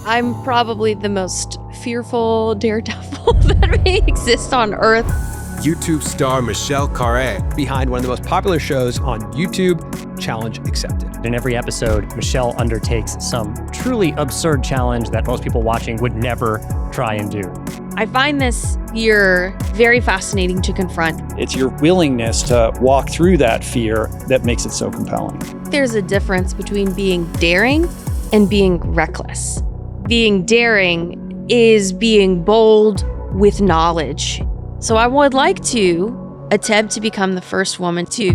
I'm probably the most fearful daredevil that may exist on Earth. YouTube star Michelle Khare. Behind one of the most popular shows on YouTube, Challenge Accepted. In every episode, Michelle undertakes some truly absurd challenge that most people watching would never try and do. I find this fear very fascinating to confront. It's your willingness to walk through that fear that makes it so compelling. There's a difference between being daring and being reckless. Being daring is being bold with knowledge. So I would like to attempt to become the first woman to.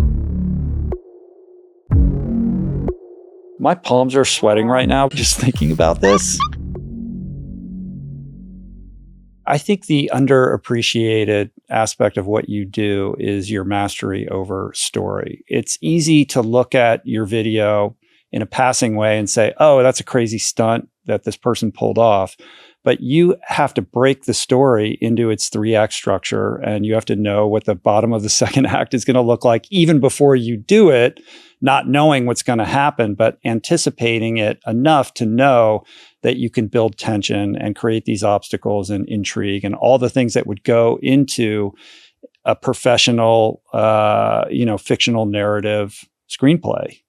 My palms are sweating right now just thinking about this. I think the underappreciated aspect of what you do is your mastery over story. It's easy to look at your video in a passing way and say, oh, that's a crazy stunt that this person pulled off. But you have to break the story into its 3-act structure, and you have to know what the bottom of the second act is going to look like even before you do it, not knowing what's going to happen, but anticipating it enough to know that you can build tension and create these obstacles and intrigue and all the things that would go into a professional, fictional narrative screenplay.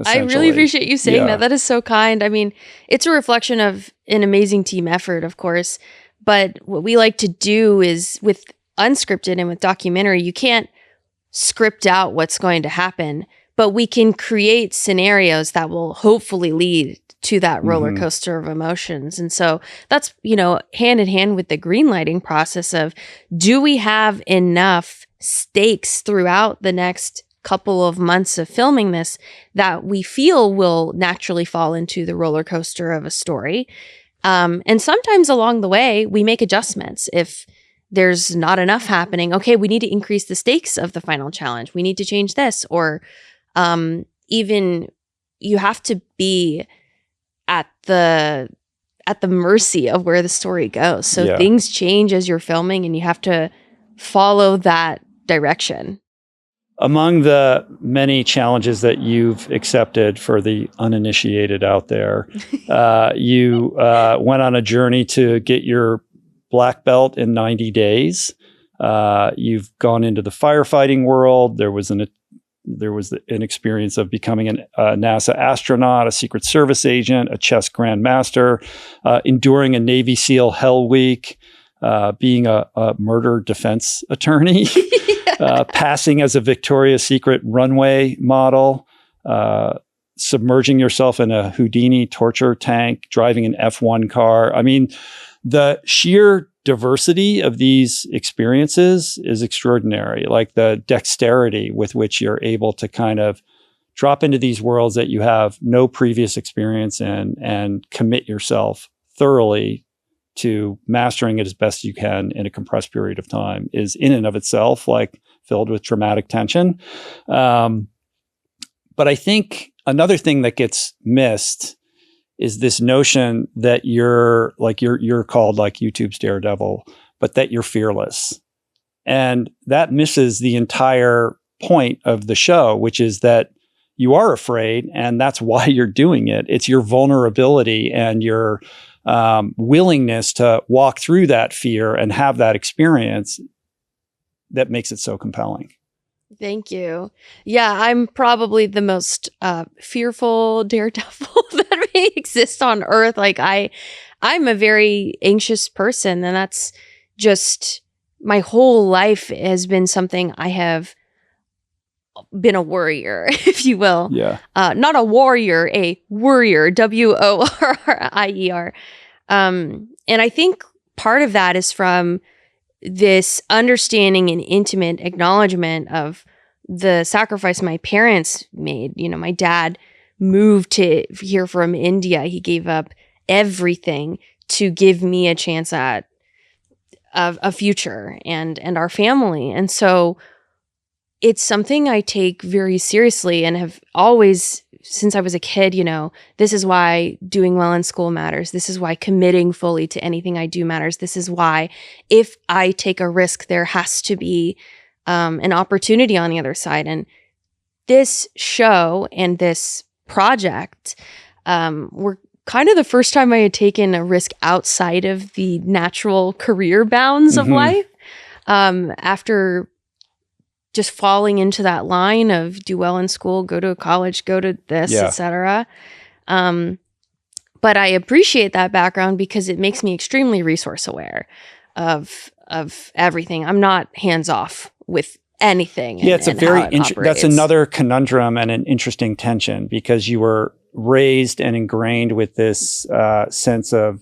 I really appreciate you saying that. That is so kind. I mean, it's a reflection of an amazing team effort, of course. But what we like to do is with unscripted and with documentary, you can't script out what's going to happen, but we can create scenarios that will hopefully lead to that roller coaster of emotions. And so that's, hand in hand with the greenlighting process of, do we have enough stakes throughout the next couple of months of filming this that we feel will naturally fall into the roller coaster of a story. And sometimes along the way, we make adjustments. If there's not enough happening, okay, we need to increase the stakes of the final challenge. We need to change this. Or even you have to be at the mercy of where the story goes. So things change as you're filming and you have to follow that direction. Among the many challenges that you've accepted for the uninitiated out there, you went on a journey to get your black belt in 90 days. You've gone into the firefighting world. There was an experience of becoming a NASA astronaut, a Secret Service agent, a chess grandmaster, enduring a Navy SEAL Hell Week, being a murder defense attorney. Passing as a Victoria's Secret runway model, submerging yourself in a Houdini torture tank, driving an F1 car. I mean, the sheer diversity of these experiences is extraordinary. Like the dexterity with which you're able to kind of drop into these worlds that you have no previous experience in and commit yourself thoroughly to mastering it as best you can in a compressed period of time is in and of itself like filled with traumatic tension. But I think another thing that gets missed is this notion that you're called like YouTube's daredevil, but that you're fearless. And that misses the entire point of the show, which is that you are afraid and that's why you're doing it. It's your vulnerability and your willingness to walk through that fear and have that experience that makes it so compelling. Thank you. Yeah, I'm probably the most fearful daredevil that may exist on Earth. Like I'm a very anxious person, and that's just my whole life has been something I have been a worrier, if you will. Yeah. Not a warrior, a worrier, WORRIER. And I think part of that is from this understanding and intimate acknowledgement of the sacrifice my parents made. My dad moved here from India. He gave up everything to give me a chance at a future and our family. And so it's something I take very seriously and have always, since I was a kid, this is why doing well in school matters. This is why committing fully to anything I do matters. This is why if I take a risk, there has to be an opportunity on the other side. And this show and this project were kind of the first time I had taken a risk outside of the natural career bounds of life. After just falling into that line of do well in school, go to a college, go to this, etc. But I appreciate that background because it makes me extremely resource aware of everything. I'm not hands off with anything. Yeah, it's a very that's another conundrum and an interesting tension, because you were raised and ingrained with this sense of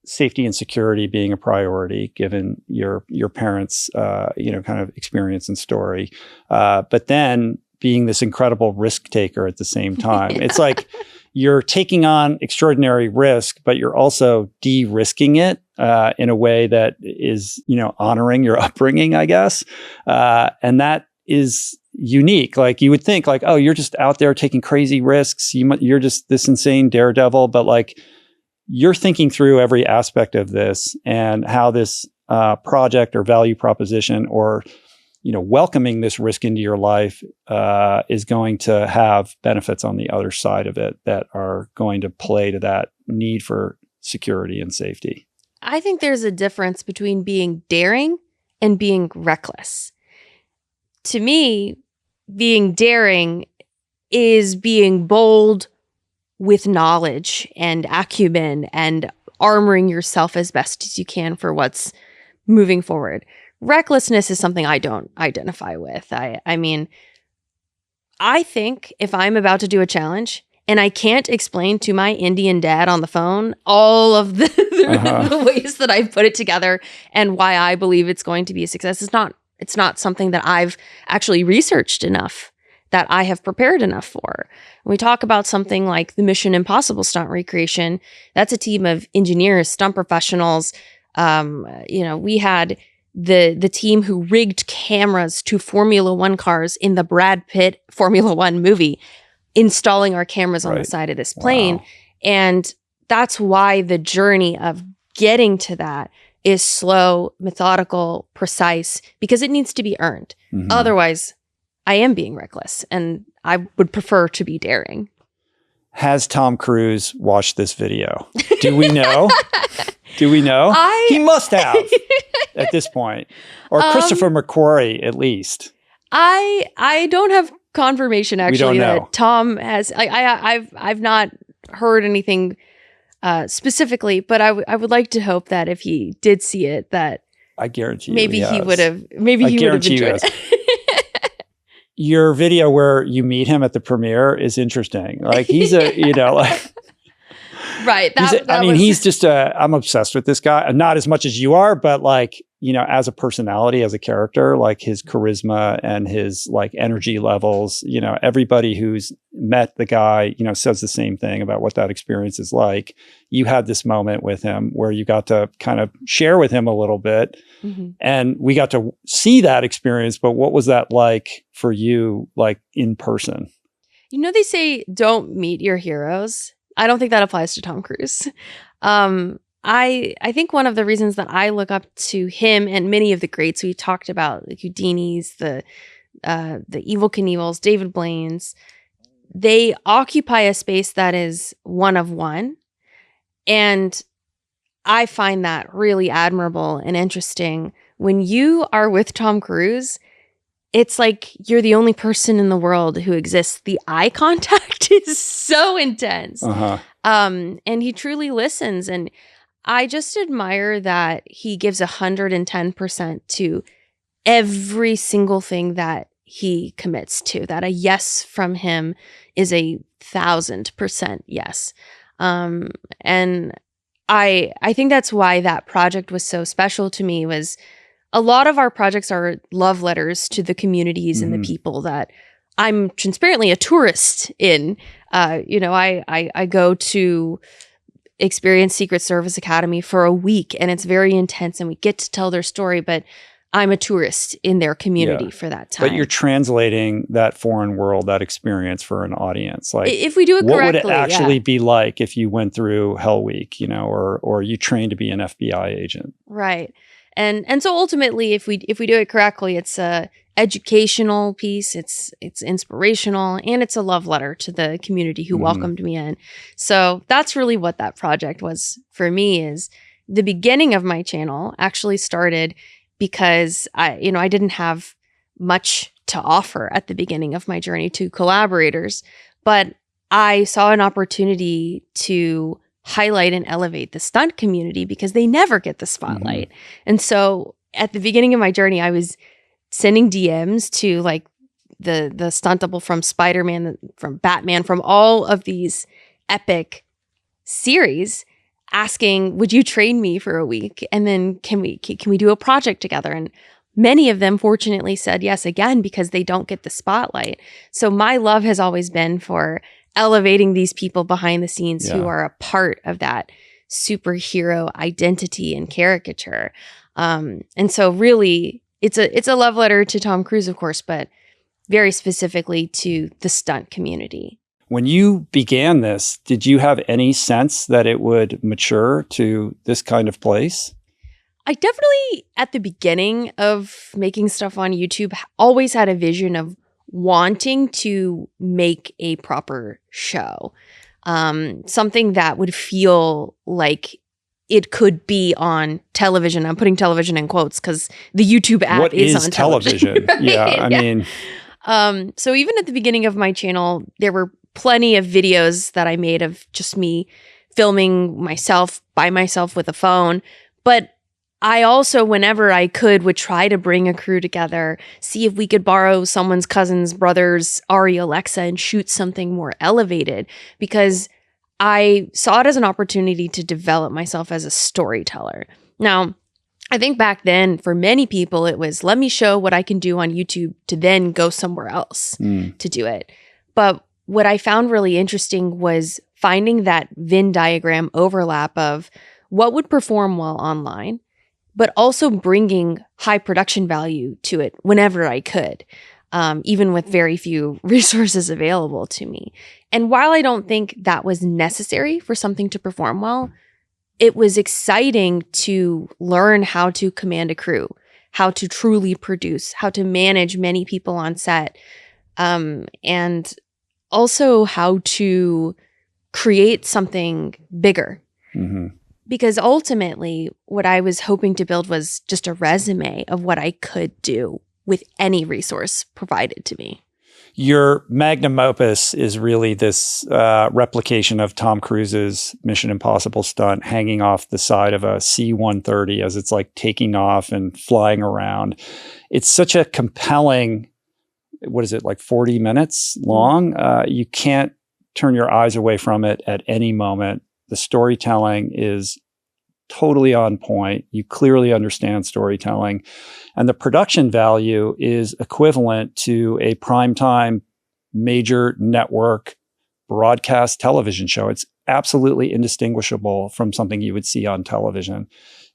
safety and security being a priority, given your parents' kind of experience and story, but then being this incredible risk taker at the same time. It's like you're taking on extraordinary risk, but you're also de-risking it in a way that is, honoring your upbringing, I guess. And that is unique. Like you would think like, oh, you're just out there taking crazy risks. You're just this insane daredevil, but like you're thinking through every aspect of this and how this project or value proposition or welcoming this risk into your life is going to have benefits on the other side of it that are going to play to that need for security and safety. I think there's a difference between being daring and being reckless. To me, being daring is being bold with knowledge and acumen and armoring yourself as best as you can for what's moving forward. Recklessness is something I don't identify with. I mean, I think if I'm about to do a challenge and I can't explain to my Indian dad on the phone all of the ways that I've put it together and why I believe it's going to be a success, it's not something that I've actually researched enough, that I have prepared enough for. When we talk about something like the Mission Impossible stunt recreation, that's a team of engineers, stunt professionals. We had the team who rigged cameras to Formula One cars in the Brad Pitt Formula One movie, installing our cameras on the side of this plane. Wow. And that's why the journey of getting to that is slow, methodical, precise, because it needs to be earned. Mm-hmm. Otherwise, I am being reckless, and I would prefer to be daring. Has Tom Cruise watched this video? Do we know? Do we know? He must have at this point. Or Christopher McQuarrie, at least. I don't have confirmation, actually, that Tom has. I've not heard anything specifically, but I would like to hope that if he did see it, that I guarantee maybe he would have. Maybe he would have enjoyed it. Your video where you meet him at the premiere is interesting. Like he's a, right. He's just I'm obsessed with this guy. Not as much as you are, but like, as a personality, as a character, like his charisma and his like energy levels, everybody who's met the guy, says the same thing about what that experience is like. You had this moment with him where you got to kind of share with him a little bit, and we got to see that experience. But what was that like for you, like in person? They say don't meet your heroes. I don't think that applies to Tom Cruise. I think one of the reasons that I look up to him and many of the greats we talked about, like Houdini's, the Evel Knievel's, David Blaine's, they occupy a space that is one of one. And I find that really admirable and interesting. When you are with Tom Cruise, it's like you're the only person in the world who exists. The eye contact is so intense. And he truly listens. And I just admire that he gives 110% to every single thing that he commits to, that a yes from him is 1,000% yes. And I think that's why that project was so special to me. Was a lot of our projects are love letters to the communities and the people that I'm transparently a tourist in. I go to experience Secret Service Academy for a week, and it's very intense, and we get to tell their story, but I'm a tourist in their community for that time. But you're translating that foreign world, that experience for an audience. Like, if we do it correctly, what would it actually be like if you went through Hell Week, or you trained to be an FBI agent? Right. And so ultimately, if we do it correctly, it's educational piece, it's inspirational, and it's a love letter to the community who welcomed me in. So that's really what that project was for me. Is the beginning of my channel actually started because I didn't have much to offer at the beginning of my journey to collaborators, but I saw an opportunity to highlight and elevate the stunt community because they never get the spotlight. And so at the beginning of my journey, I was sending DMs to like the stunt double from Spider-Man, from Batman, from all of these epic series, asking, would you train me for a week? And then can we do a project together? And many of them fortunately said yes again, because they don't get the spotlight. So my love has always been for elevating these people behind the scenes who are a part of that superhero identity and caricature. And so really it's a love letter to Tom Cruise, of course, but very specifically to the stunt community. When you began this, did you have any sense that it would mature to this kind of place? I definitely, at the beginning of making stuff on YouTube, always had a vision of wanting to make a proper show. Something that would feel like it could be on television. I'm putting television in quotes because the YouTube app is on television. Right? Yeah, I mean. So even at the beginning of my channel, there were plenty of videos that I made of just me filming myself by myself with a phone. But I also, whenever I could, would try to bring a crew together, see if we could borrow someone's cousin's brother's Ari Alexa and shoot something more elevated, because I saw it as an opportunity to develop myself as a storyteller. Now, I think back then, for many people, it was, let me show what I can do on YouTube to then go somewhere else to do it. But what I found really interesting was finding that Venn diagram overlap of what would perform well online, but also bringing high production value to it whenever I could, even with very few resources available to me. And while I don't think that was necessary for something to perform well, it was exciting to learn how to command a crew, how to truly produce, how to manage many people on set, and also how to create something bigger. Because ultimately, what I was hoping to build was just a resume of what I could do with any resource provided to me. Your magnum opus is really this replication of Tom Cruise's Mission Impossible stunt hanging off the side of a C-130 as it's like taking off and flying around. It's such a compelling, what is it, like 40 minutes long? You can't turn your eyes away from it at any moment. The storytelling is totally on point. You clearly understand storytelling. And the production value is equivalent to a primetime major network broadcast television show. It's absolutely indistinguishable from something you would see on television,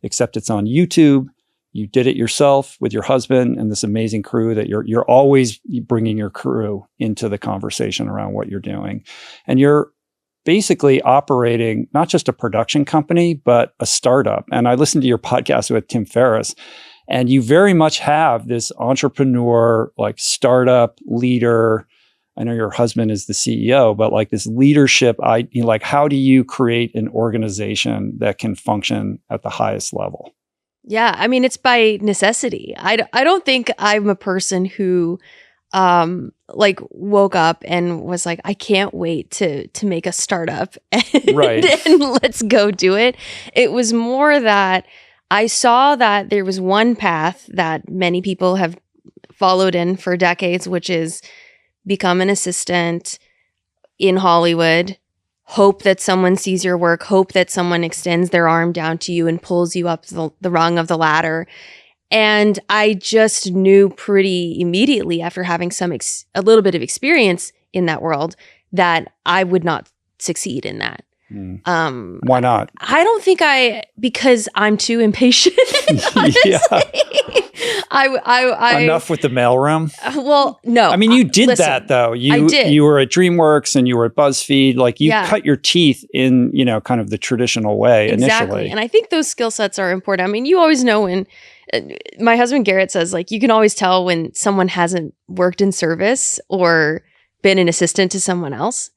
except it's on YouTube. You did it yourself with your husband and this amazing crew that you're always bringing your crew into the conversation around what you're doing. And you're basically operating not just a production company, but a startup. And I listened to your podcast with Tim Ferriss, and you very much have this entrepreneur, like startup leader. I know your husband is the CEO, but like this leadership, like how do you create an organization that can function at the highest level? Yeah, I mean, it's by necessity. I don't think I'm a person who like woke up and was like, I can't wait to make a startup and, and let's go do it. It was more that I saw that there was one path that many people have followed in for decades, which is become an assistant in Hollywood, hope that someone sees your work, hope that someone extends their arm down to you and pulls you up the rung of the ladder. And I just knew pretty immediately after having a little bit of experience in that world that I would not succeed in that. Why not? I don't think because I'm too impatient. Honestly. Enough with the mailroom. Well, no. I mean, you did that though. I did. You were at DreamWorks and you were at BuzzFeed. Like you cut your teeth in, kind of the traditional way initially. And I think those skill sets are important. I mean, you always know when my husband Garrett says, like, you can always tell when someone hasn't worked in service or been an assistant to someone else,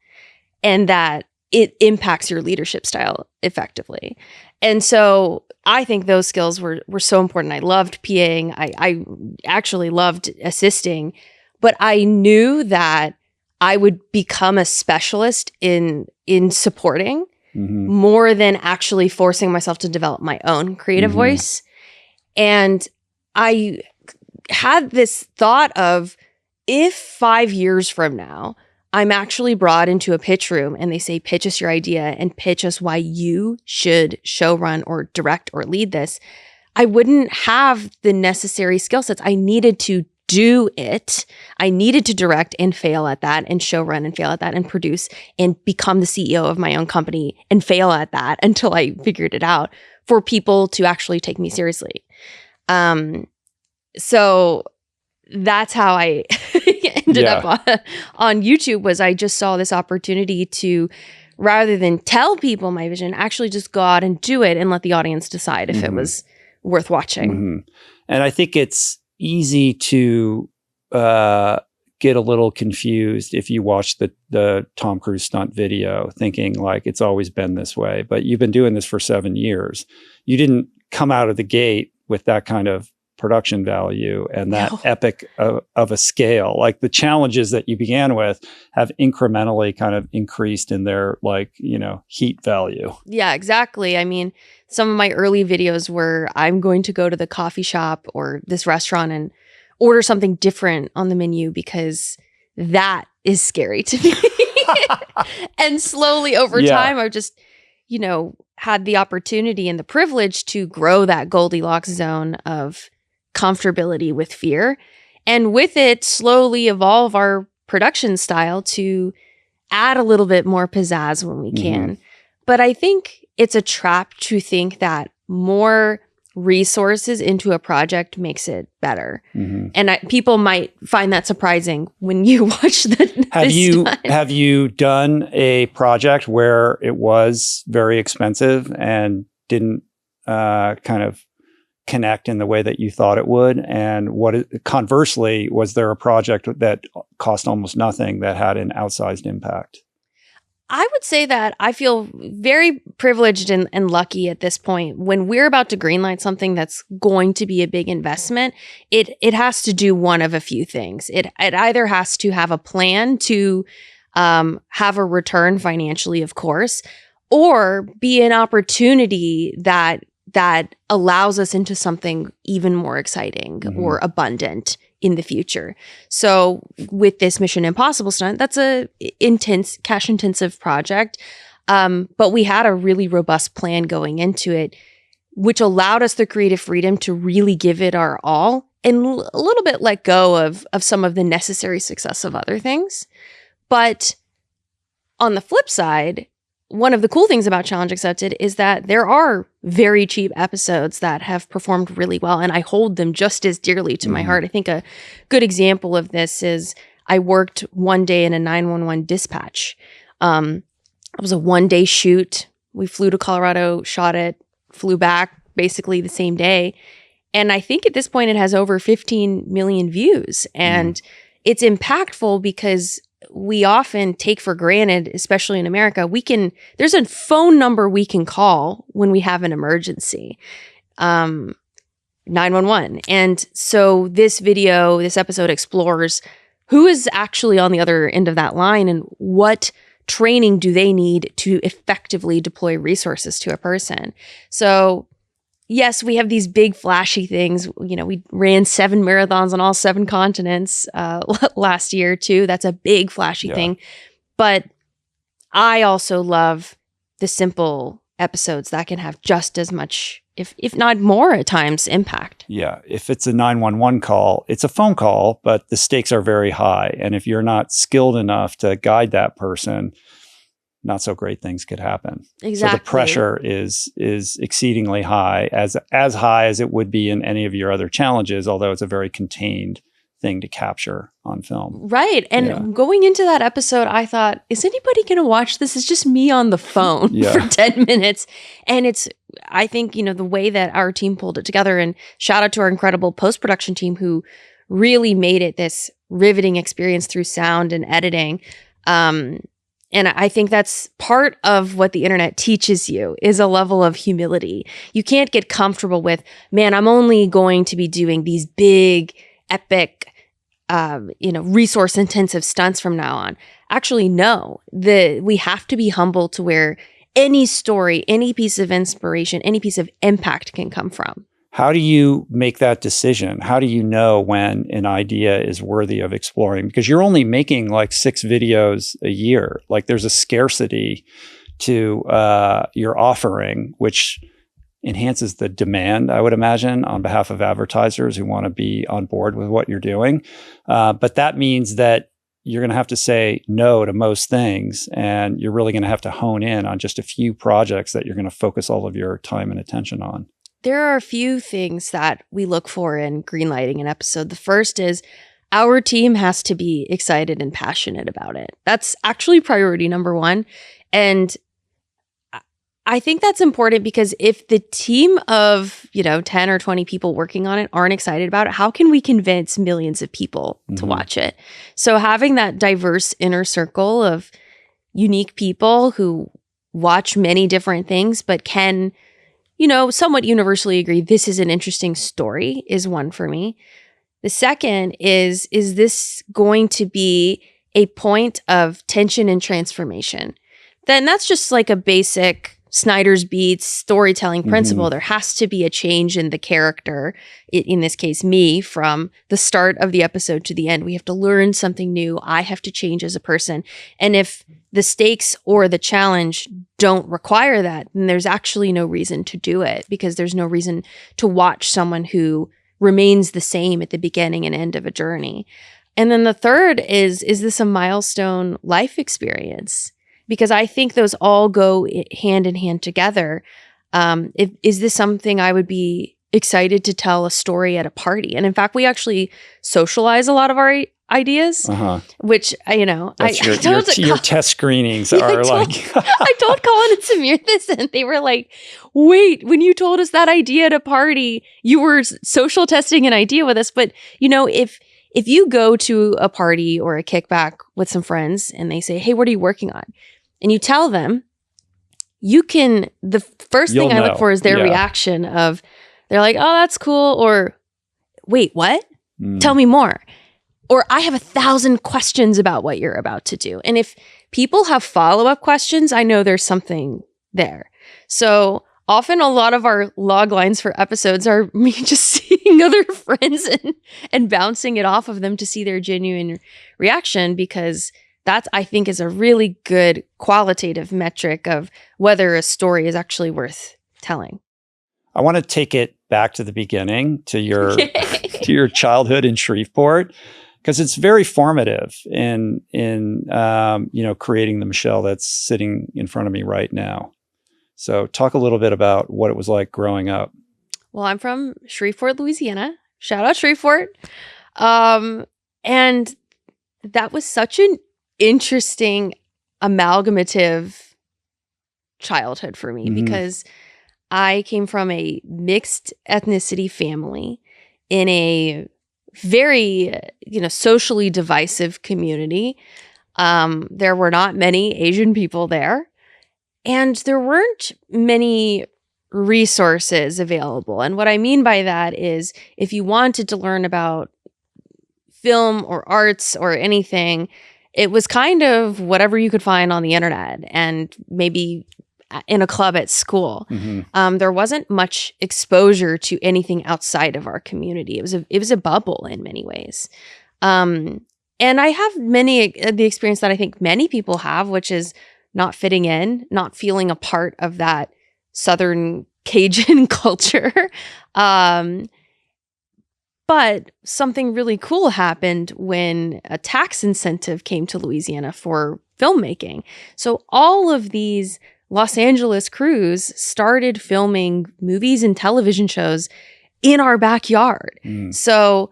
and that it impacts your leadership style effectively. And so I think those skills were so important. I loved PAing. I actually loved assisting, but I knew that I would become a specialist in supporting more than actually forcing myself to develop my own creative voice. And I had this thought of, if 5 years from now, I'm actually brought into a pitch room and they say, pitch us your idea and pitch us why you should show run or direct or lead this, I wouldn't have the necessary skill sets. I needed to do it. I needed to direct and fail at that, and show run and fail at that, and produce and become the CEO of my own company and fail at that until I figured it out, for people to actually take me seriously. So that's how I ended up on YouTube. Was I just saw this opportunity to, rather than tell people my vision, actually just go out and do it and let the audience decide if it was worth watching. And I think it's easy to get a little confused if you watch the Tom Cruise Stunt video thinking like it's always been this way, but you've been doing this for 7 years. You didn't come out of the gate with that kind of production value and that epic of a scale. Like the challenges that you began with have incrementally kind of increased in their heat value. Yeah, exactly. I mean, some of my early videos were, I'm going to go to the coffee shop or this restaurant and order something different on the menu because that is scary to me. And slowly over time, I've just, had the opportunity and the privilege to grow that Goldilocks zone of comfortability with fear, and with it slowly evolve our production style to add a little bit more pizzazz when we can. But I think it's a trap to think that more resources into a project makes it better. And people might find that surprising when you watch the Have you done a project where it was very expensive and didn't kind of connect in the way that you thought it would? And conversely, was there a project that cost almost nothing that had an outsized impact? I would say that I feel very privileged and lucky at this point. When we're about to greenlight something that's going to be a big investment, it has to do one of a few things. It either has to have a plan to have a return financially, of course, or be an opportunity that allows us into something even more exciting or abundant in the future. So with this Mission Impossible stunt, that's a intense, cash-intensive project, but we had a really robust plan going into it, which allowed us the creative freedom to really give it our all and a little bit let go of some of the necessary success of other things. But on the flip side, one of the cool things about Challenge Accepted is that there are very cheap episodes that have performed really well, and I hold them just as dearly to my heart. I think a good example of this is I worked one day in a 911 dispatch. It was a one-day shoot. We flew to Colorado, shot it, flew back basically the same day. And I think at this point it has over 15 million views. And it's impactful because we often take for granted, especially in America, there's a phone number we can call when we have an emergency, 911. And so this episode explores who is actually on the other end of that line and what training do they need to effectively deploy resources to a person. So yes, we have these big flashy things. We ran 7 marathons on all 7 continents last year too. That's a big flashy thing. But I also love the simple episodes that can have just as much, if not more at times, impact. Yeah. If it's a 911 call, it's a phone call, but the stakes are very high. And if you're not skilled enough to guide that person, not so great things could happen. Exactly. So the pressure is exceedingly high, as high as it would be in any of your other challenges, although it's a very contained thing to capture on film. Right. And going into that episode, I thought, is anybody going to watch this? It's just me on the phone for 10 minutes. And I think, the way that our team pulled it together, and shout out to our incredible post-production team who really made it this riveting experience through sound and editing. And I think that's part of what the internet teaches you, is a level of humility. You can't get comfortable with, man, I'm only going to be doing these big, epic, resource intensive stunts from now on. Actually, no, we have to be humble to where any story, any piece of inspiration, any piece of impact can come from. How do you make that decision? How do you know when an idea is worthy of exploring? Because you're only making like 6 videos a year. Like there's a scarcity to your offering, which enhances the demand, I would imagine, on behalf of advertisers who want to be on board with what you're doing. But that means that you're going to have to say no to most things, and you're really going to have to hone in on just a few projects that you're going to focus all of your time and attention on. There are a few things that we look for in greenlighting an episode. The first is our team has to be excited and passionate about it. That's actually priority number 1. And I think that's important because if the team of, 10 or 20 people working on it aren't excited about it, how can we convince millions of people to watch it? So having that diverse inner circle of unique people who watch many different things, but can, somewhat universally agree, this is an interesting story, is one for me. The second is this going to be a point of tension and transformation? Then that's just like a basic Snyder's Beats storytelling principle. There has to be a change in the character, in this case, me, from the start of the episode to the end. We have to learn something new. I have to change as a person. And if the stakes or the challenge don't require that, then there's actually no reason to do it, because there's no reason to watch someone who remains the same at the beginning and end of a journey. And then the third is this a milestone life experience? Because I think those all go hand in hand together. Is this something I would be excited to tell a story at a party? And in fact, we actually socialize a lot lot of our ideas, which, your test screenings are I told Colin and Samir this, and they were like, wait, when you told us that idea at a party, you were social testing an idea with us. But, if you go to a party or a kickback with some friends and they say, hey, what are you working on? And you tell them, the first thing I look for is their reaction of, they're like, oh, that's cool. Or wait, what? Tell me more. Or I have 1,000 questions about what you're about to do. And if people have follow-up questions, I know there's something there. So often a lot of our log lines for episodes are me just seeing other friends and bouncing it off of them to see their genuine reaction, because that, I think, is a really good qualitative metric of whether a story is actually worth telling. I want to take it back to the beginning, to your to your childhood in Shreveport, because it's very formative in creating the Michelle that's sitting in front of me right now. So talk a little bit about what it was like growing up. Well, I'm from Shreveport, Louisiana. Shout out Shreveport. And that was such an interesting amalgamative childhood for me, because I came from a mixed ethnicity family in a very, socially divisive community. There were not many Asian people there, and there weren't many resources available. And what I mean by that is, if you wanted to learn about film or arts or anything, it was kind of whatever you could find on the internet and maybe in a club at school. There wasn't much exposure to anything outside of our community. It was a bubble in many ways. And I have the experience that I think many people have, which is not fitting in, not feeling a part of that Southern Cajun culture. But something really cool happened when a tax incentive came to Louisiana for filmmaking. So all of these Los Angeles crews started filming movies and television shows in our backyard. So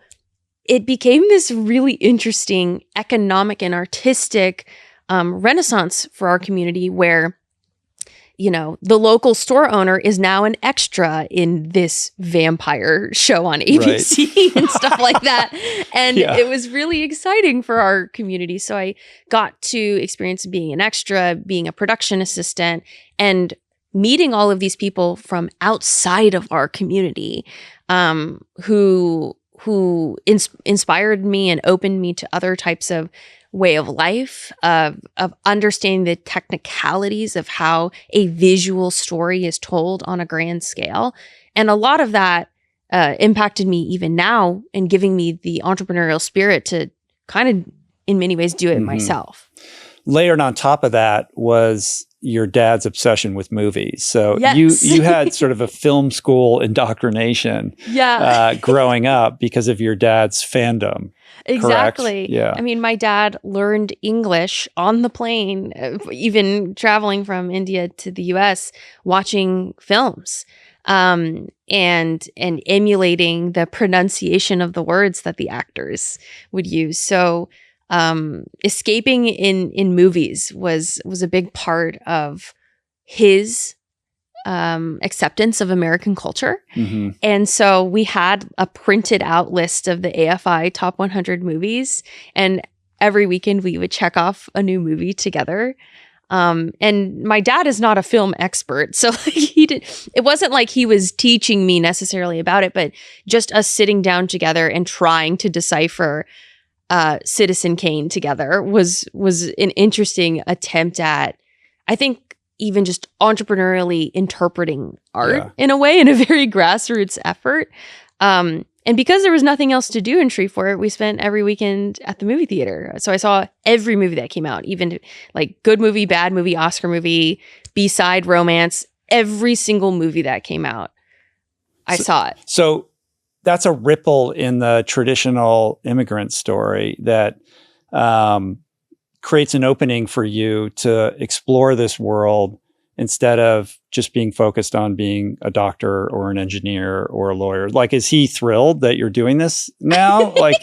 it became this really interesting economic and artistic renaissance for our community where, you know, the local store owner is now an extra in this vampire show on ABC and stuff like that. And it was really exciting for our community. So I got to experience being an extra, being a production assistant, and meeting all of these people from outside of our community who inspired me and opened me to other types of way of life, of understanding the technicalities of how a visual story is told on a grand scale. And a lot of that impacted me even now and giving me the entrepreneurial spirit to kind of, in many ways, do it myself. Layered on top of that was your dad's obsession with movies. So you had sort of a film school indoctrination growing up because of your dad's fandom. Exactly. Correct? Yeah. I mean, my dad learned English on the plane, even traveling from India to the US, watching films and emulating the pronunciation of the words that the actors would use. So escaping in movies was a big part of his acceptance of American culture. And so we had a printed out list of the AFI top 100 movies, and every weekend we would check off a new movie together. And my dad is not a film expert, so it wasn't like he was teaching me necessarily about it, but just us sitting down together and trying to decipher Citizen Kane together was an interesting attempt at, I think, even just entrepreneurially interpreting art in a way, in a very grassroots effort. And because there was nothing else to do in Shreveport, we spent every weekend at the movie theater. So I saw every movie that came out, even like good movie, bad movie, Oscar movie, B-side, romance, every single movie that came out, I saw it. So that's a ripple in the traditional immigrant story that creates an opening for you to explore this world instead of just being focused on being a doctor or an engineer or a lawyer. Like, is he thrilled that you're doing this now? Like,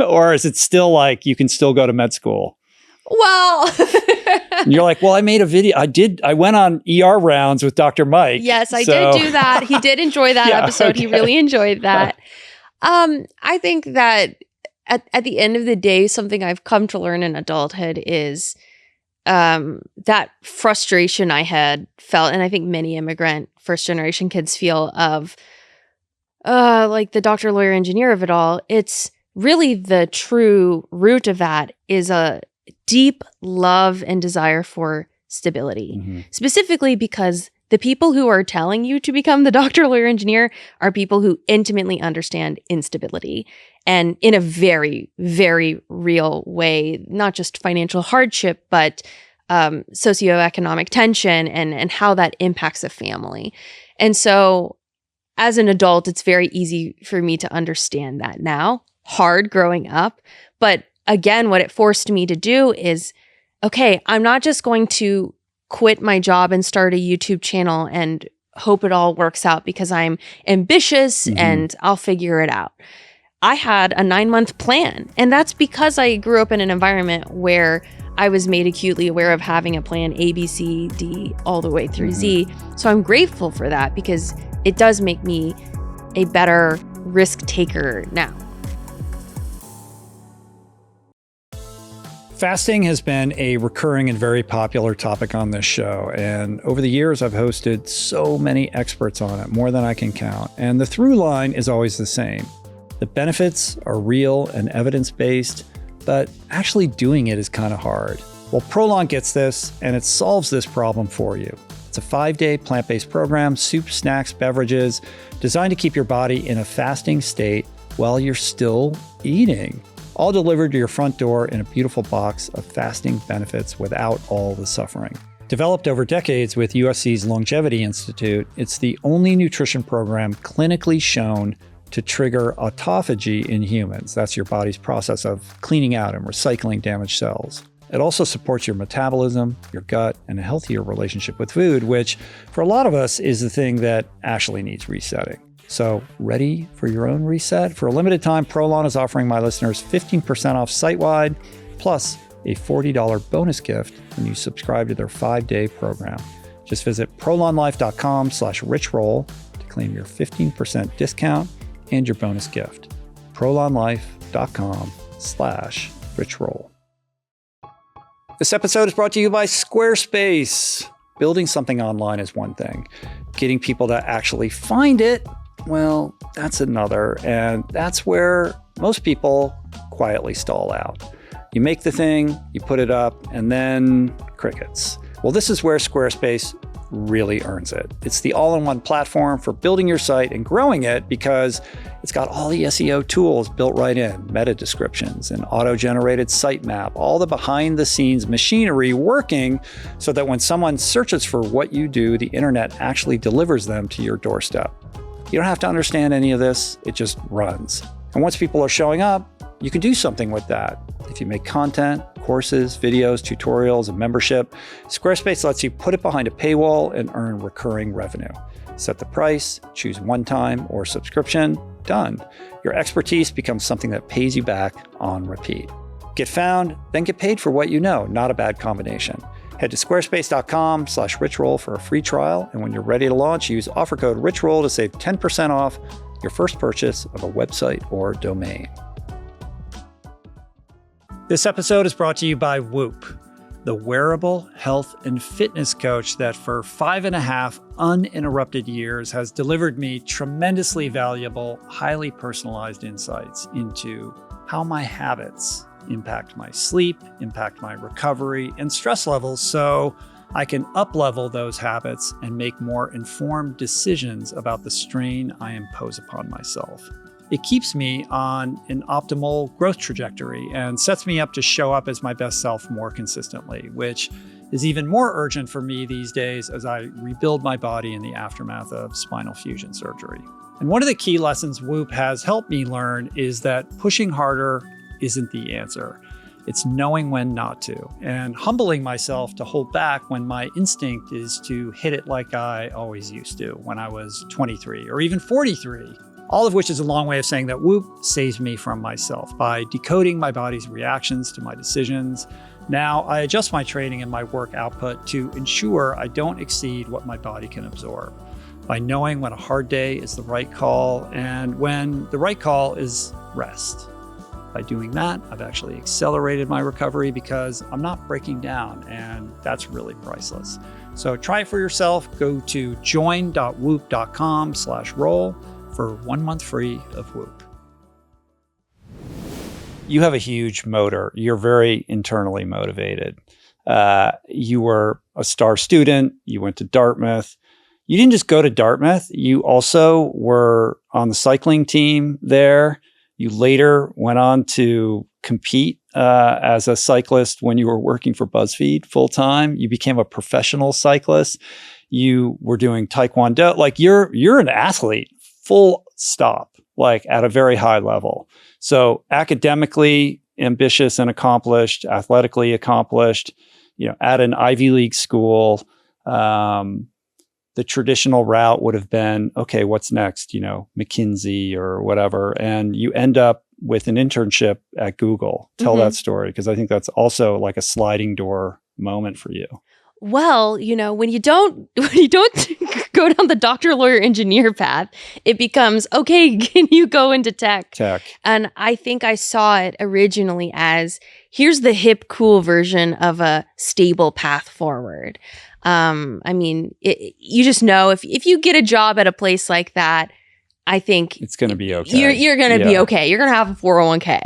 or is it still like you can still go to med school? Well, and you're like, well, I made a video. I went on ER rounds with Dr. Mike. Yes, I did do that. He did enjoy that episode. Okay. He really enjoyed that. I think that at the end of the day, something I've come to learn in adulthood is that frustration I had felt, and I think many immigrant first generation kids feel, of like the doctor, lawyer, engineer of it all. It's really the true root of that is a deep love and desire for stability, specifically because the people who are telling you to become the doctor, lawyer, engineer are people who intimately understand instability, and in a very, very real way, not just financial hardship, but socioeconomic tension and how that impacts a family. And so as an adult, it's very easy for me to understand that now. Hard growing up. But again, what it forced me to do is, okay, I'm not just going to quit my job and start a YouTube channel and hope it all works out because I'm ambitious and I'll figure it out. I had a 9-month plan, and that's because I grew up in an environment where I was made acutely aware of having a plan A, B, C, D, all the way through Z. So I'm grateful for that because it does make me a better risk taker now. Fasting has been a recurring and very popular topic on this show. And over the years, I've hosted so many experts on it, more than I can count. And the through line is always the same. The benefits are real and evidence-based, but actually doing it is kind of hard. Well, Prolong gets this, and it solves this problem for you. It's a 5-day plant-based program, soup, snacks, beverages, designed to keep your body in a fasting state while you're still eating. All delivered to your front door in a beautiful box of fasting benefits without all the suffering. Developed over decades with USC's Longevity Institute, it's the only nutrition program clinically shown to trigger autophagy in humans. That's your body's process of cleaning out and recycling damaged cells. It also supports your metabolism, your gut, and a healthier relationship with food, which for a lot of us is the thing that actually needs resetting. So, ready for your own reset? For a limited time, Prolon is offering my listeners 15% off site-wide, plus a $40 bonus gift when you subscribe to their 5-day program. Just visit prolonlife.com/richroll to claim your 15% discount and your bonus gift. prolonlife.com/richroll. This episode is brought to you by Squarespace. Building something online is one thing. Getting people to actually find it, well, that's another. And that's where most people quietly stall out. You make the thing, you put it up, and then crickets. Well, this is where Squarespace really earns it. It's the all-in-one platform for building your site and growing it because it's got all the SEO tools built right in, meta descriptions, an auto-generated sitemap, all the behind-the-scenes machinery working so that when someone searches for what you do, the internet actually delivers them to your doorstep. You don't have to understand any of this, it just runs. And once people are showing up, you can do something with that. If you make content, courses, videos, tutorials, and membership, Squarespace lets you put it behind a paywall and earn recurring revenue. Set the price, choose one-time or subscription, done. Your expertise becomes something that pays you back on repeat. Get found, then get paid for what you know. Not a bad combination. Head to squarespace.com/richroll for a free trial. And when you're ready to launch, use offer code richroll to save 10% off your first purchase of a website or domain. This episode is brought to you by Whoop, the wearable health and fitness coach that for 5.5 uninterrupted years has delivered me tremendously valuable, highly personalized insights into how my habits impact my sleep, impact my recovery and stress levels so I can up-level those habits and make more informed decisions about the strain I impose upon myself. It keeps me on an optimal growth trajectory and sets me up to show up as my best self more consistently, which is even more urgent for me these days as I rebuild my body in the aftermath of spinal fusion surgery. And one of the key lessons Whoop has helped me learn is that pushing harder isn't the answer. It's knowing when not to, and humbling myself to hold back when my instinct is to hit it like I always used to when I was 23 or even 43. All of which is a long way of saying that Whoop saves me from myself by decoding my body's reactions to my decisions. Now I adjust my training and my work output to ensure I don't exceed what my body can absorb. By knowing when a hard day is the right call and when the right call is rest. By doing that, I've actually accelerated my recovery because I'm not breaking down, and that's really priceless. So try it for yourself. Go to join.whoop.com/roll for 1 month free of Whoop. You have a huge motor. You're very internally motivated. You were a star student. You went to Dartmouth. You didn't just go to Dartmouth. You also were on the cycling team there. You later went on to compete as a cyclist when you were working for BuzzFeed full time. You became a professional cyclist. You were doing Taekwondo. Like you're an athlete, full stop, like at a very high level. So academically ambitious and accomplished, athletically accomplished, at an Ivy League school. The traditional route would have been, okay, what's next? McKinsey or whatever. And you end up with an internship at Google. Tell that story, because I think that's also like a sliding door moment for you. Well, when you don't go down the doctor, lawyer, engineer path, it becomes, okay, can you go into tech? And I think I saw it originally as, here's the hip, cool version of a stable path forward. You just know if you get a job at a place like that, I think it's going to be okay. You're going to be okay. You're going to have a 401k.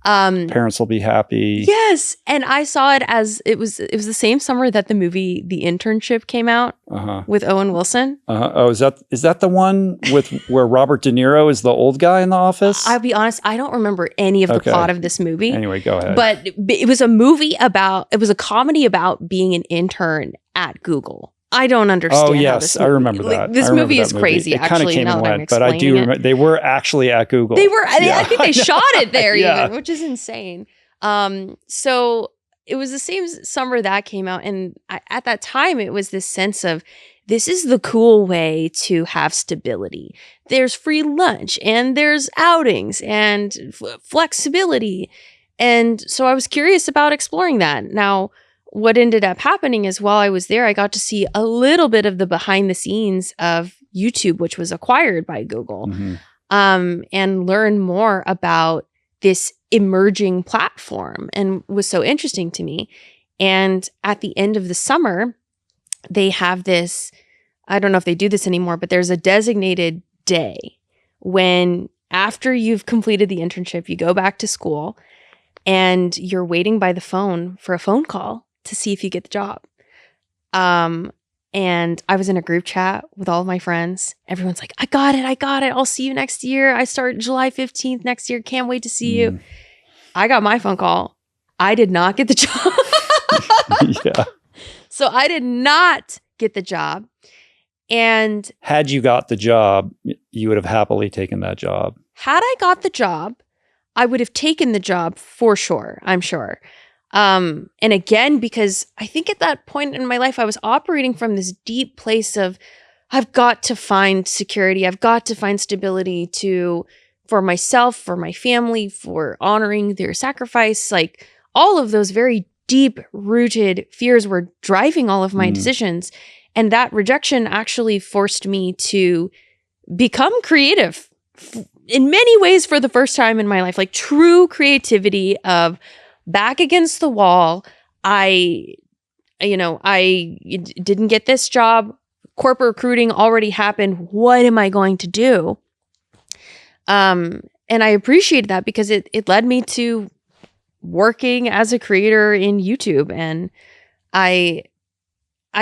Parents will be happy. Yes. And I saw it as it was the same summer that the movie The Internship came out with Owen Wilson. Oh, is that the one with where Robert De Niro is the old guy in the office? I'll be honest, I don't remember any of the plot of this movie. Anyway, go ahead. But it was a comedy about being an intern at Google. I don't understand. Oh yes, I remember that. This movie is crazy. It kind of came and went, but I do remember they were actually at Google. They were. I think they shot it there even, which is insane. So it was the same summer that came out. And at that time, it was this sense of, this is the cool way to have stability. There's free lunch and there's outings and flexibility. And so I was curious about exploring that. Now, what ended up happening is while I was there, I got to see a little bit of the behind the scenes of YouTube, which was acquired by Google, and learn more about this emerging platform, and was so interesting to me. And at the end of the summer, they have this, I don't know if they do this anymore, but there's a designated day when after you've completed the internship, you go back to school and you're waiting by the phone for a phone call to see if you get the job. And I was in a group chat with all of my friends. Everyone's like, I got it. I'll see you next year. I start July 15th next year. Can't wait to see you. I got my phone call. I did not get the job. Yeah. So I did not get the job. And had you got the job, you would have happily taken that job. Had I got the job, I would have taken the job for sure, I'm sure. And again, because I think at that point in my life, I was operating from this deep place of, I've got to find security. I've got to find stability for myself, for my family, for honoring their sacrifice. Like all of those very deep rooted fears were driving all of my decisions. And that rejection actually forced me to become creative in many ways for the first time in my life, like true creativity of back against the wall. I didn't get this job. Corporate recruiting already happened. What am I going to do? And I appreciated that because it led me to working as a creator in YouTube. And I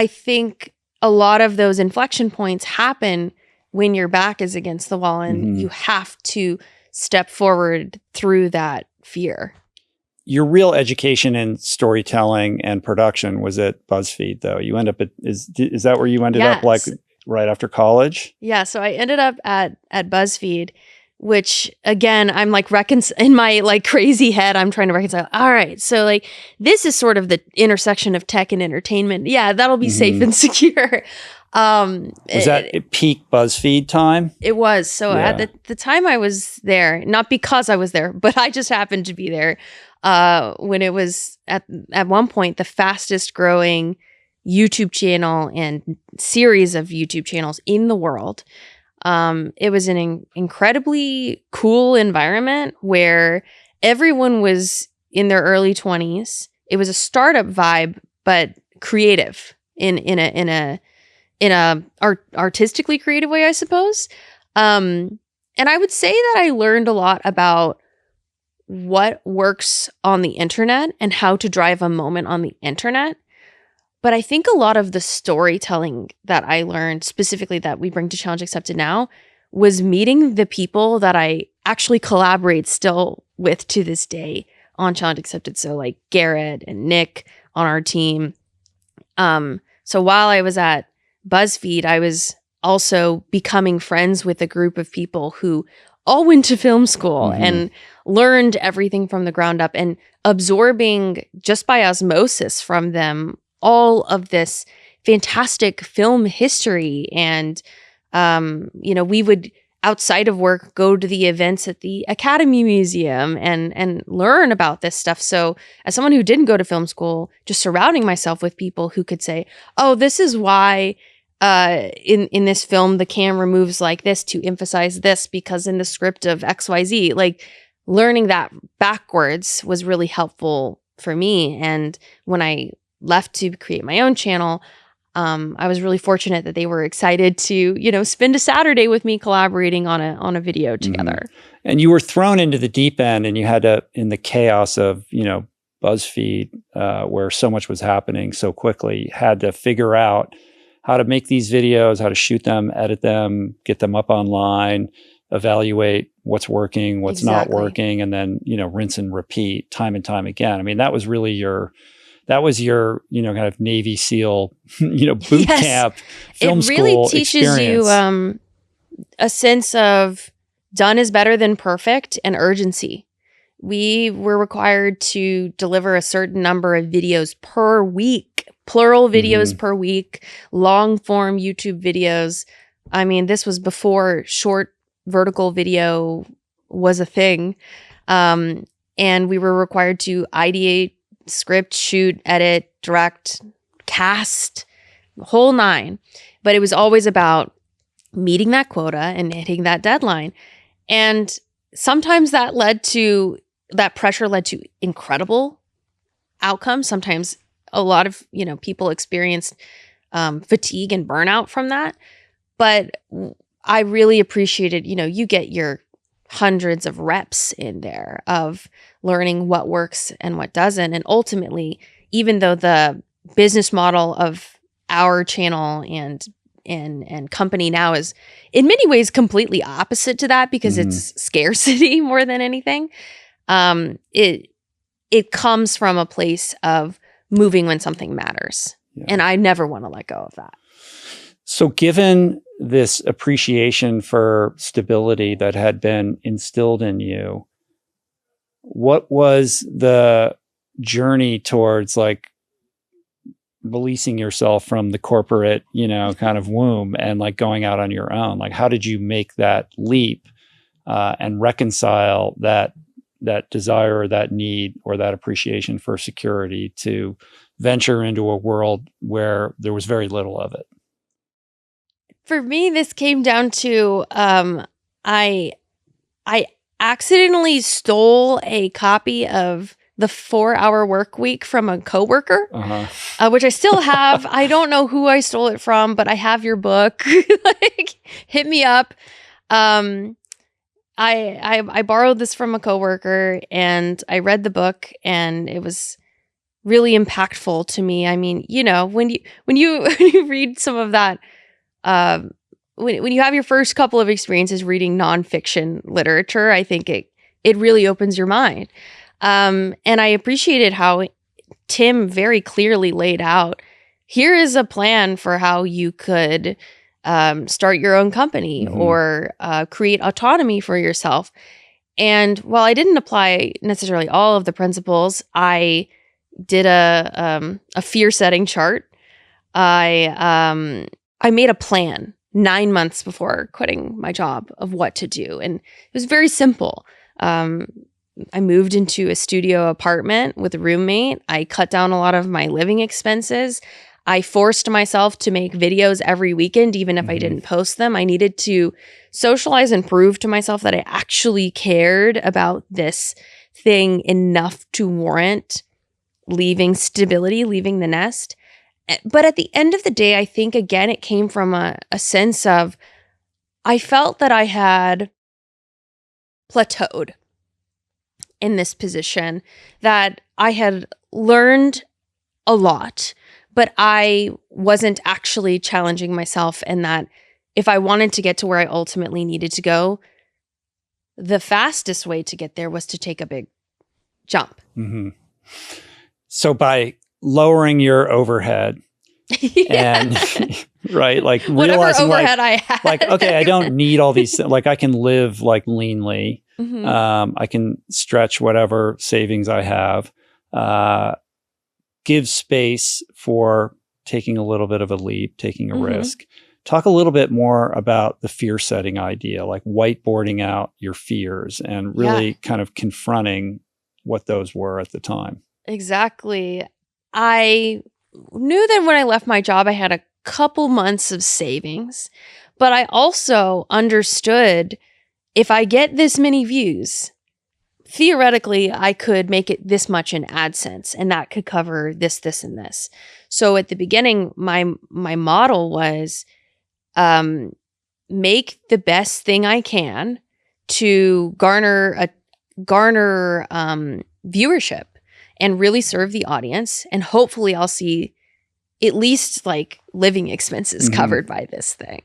think a lot of those inflection points happen when your back is against the wall and you have to step forward through that fear. Your real education in storytelling and production was at BuzzFeed, though. You end up at, is that where you ended up, like right after college? Yeah. So I ended up at BuzzFeed, which again, I'm like in my like crazy head, I'm trying to reconcile. All right. So like, this is sort of the intersection of tech and entertainment. Yeah. That'll be safe and secure. Was that peak BuzzFeed time? It was. So at the time I was there, not because I was there, but I just happened to be there when it was at one point the fastest growing YouTube channel and series of YouTube channels in the world. It was an incredibly cool environment where everyone was in their early 20s. It was a startup vibe, but creative in a artistically creative way, I suppose. And I would say that I learned a lot about what works on the internet and how to drive a moment on the internet. But I think a lot of the storytelling that I learned, specifically that we bring to Challenge Accepted now, was meeting the people that I actually collaborate still with to this day on Challenge Accepted. So like Garrett and Nick on our team. So while I was at BuzzFeed, I was also becoming friends with a group of people who all went to film school and learned everything from the ground up and absorbing just by osmosis from them all of this fantastic film history. And, we would, outside of work, go to the events at the Academy Museum and learn about this stuff. So as someone who didn't go to film school, just surrounding myself with people who could say, oh, this is why in this film, the camera moves like this to emphasize this because in the script of XYZ, like learning that backwards was really helpful for me. And when I left to create my own channel, I was really fortunate that they were excited to, spend a Saturday with me collaborating on a video together. And you were thrown into the deep end and you had to, in the chaos of, BuzzFeed, where so much was happening so quickly, had to figure out how to make these videos, how to shoot them, edit them, get them up online, evaluate what's working, what's not working, and then, rinse and repeat time and time again. I mean, that was really your kind of Navy SEAL, boot camp, film school experience. It really teaches you a sense of done is better than perfect and urgency. we were required to deliver a certain number of videos per week, plural videos per week, long form YouTube videos. I mean, this was before short vertical video was a thing. And we were required to ideate, script, shoot, edit, direct, cast, the whole nine. But it was always about meeting that quota and hitting that deadline. And sometimes that pressure led to incredible outcomes. Sometimes a lot of, people experienced fatigue and burnout from that. But I really appreciated, you get your hundreds of reps in there of learning what works and what doesn't. And ultimately, even though the business model of our channel and company now is in many ways completely opposite to that because it's scarcity more than anything, it comes from a place of moving when something matters. Yeah. And I never want to let go of that. So given this appreciation for stability that had been instilled in you, what was the journey towards like releasing yourself from the corporate, kind of womb and like going out on your own? Like, how did you make that leap and reconcile that desire or that need or that appreciation for security to venture into a world where there was very little of it? For me, this came down to I accidentally stole a copy of The 4-Hour Workweek from a coworker, which I still have. I don't know who I stole it from, but I have your book. Hit me up. I borrowed this from a coworker and I read the book and it was really impactful to me. I mean, when you read some of that, when you have your first couple of experiences reading nonfiction literature, I think it really opens your mind. And I appreciated how Tim very clearly laid out, here is a plan for how you could start your own company or create autonomy for yourself. And while I didn't apply necessarily all of the principles, I did a fear setting chart. I made a plan 9 months before quitting my job of what to do. And it was very simple. I moved into a studio apartment with a roommate. I cut down a lot of my living expenses. I forced myself to make videos every weekend, even if I didn't post them. I needed to socialize and prove to myself that I actually cared about this thing enough to warrant leaving stability, leaving the nest. But at the end of the day, I think, again, it came from a sense of I felt that I had plateaued in this position, that I had learned a lot, but I wasn't actually challenging myself, and that if I wanted to get to where I ultimately needed to go, the fastest way to get there was to take a big jump. So by lowering your overhead and right, like whatever realizing overhead I had, like, okay, I don't need all these, like I can live like leanly. I can stretch whatever savings I have, give space for taking a little bit of a leap, taking a risk. Talk a little bit more about the fear setting idea, like whiteboarding out your fears and really kind of confronting what those were at the time. Exactly. I knew that when I left my job, I had a couple months of savings, but I also understood if I get this many views, theoretically, I could make it this much in AdSense, and that could cover this, this, and this. So at the beginning, my model was make the best thing I can to garner viewership and really serve the audience. And hopefully I'll see at least like living expenses covered by this thing.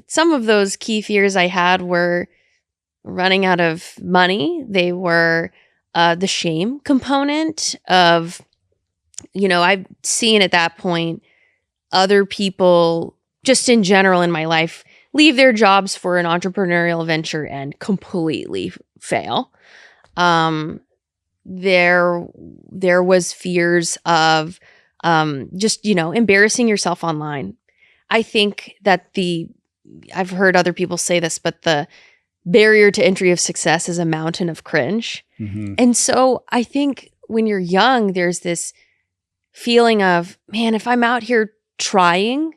Some of those key fears I had were running out of money. They were the shame component of, I've seen at that point other people just in general in my life leave their jobs for an entrepreneurial venture and completely fail. There was fears of just, embarrassing yourself online. I think that I've heard other people say this, but the barrier to entry of success is a mountain of cringe. Mm-hmm. And so I think when you're young, there's this feeling of, man, if I'm out here trying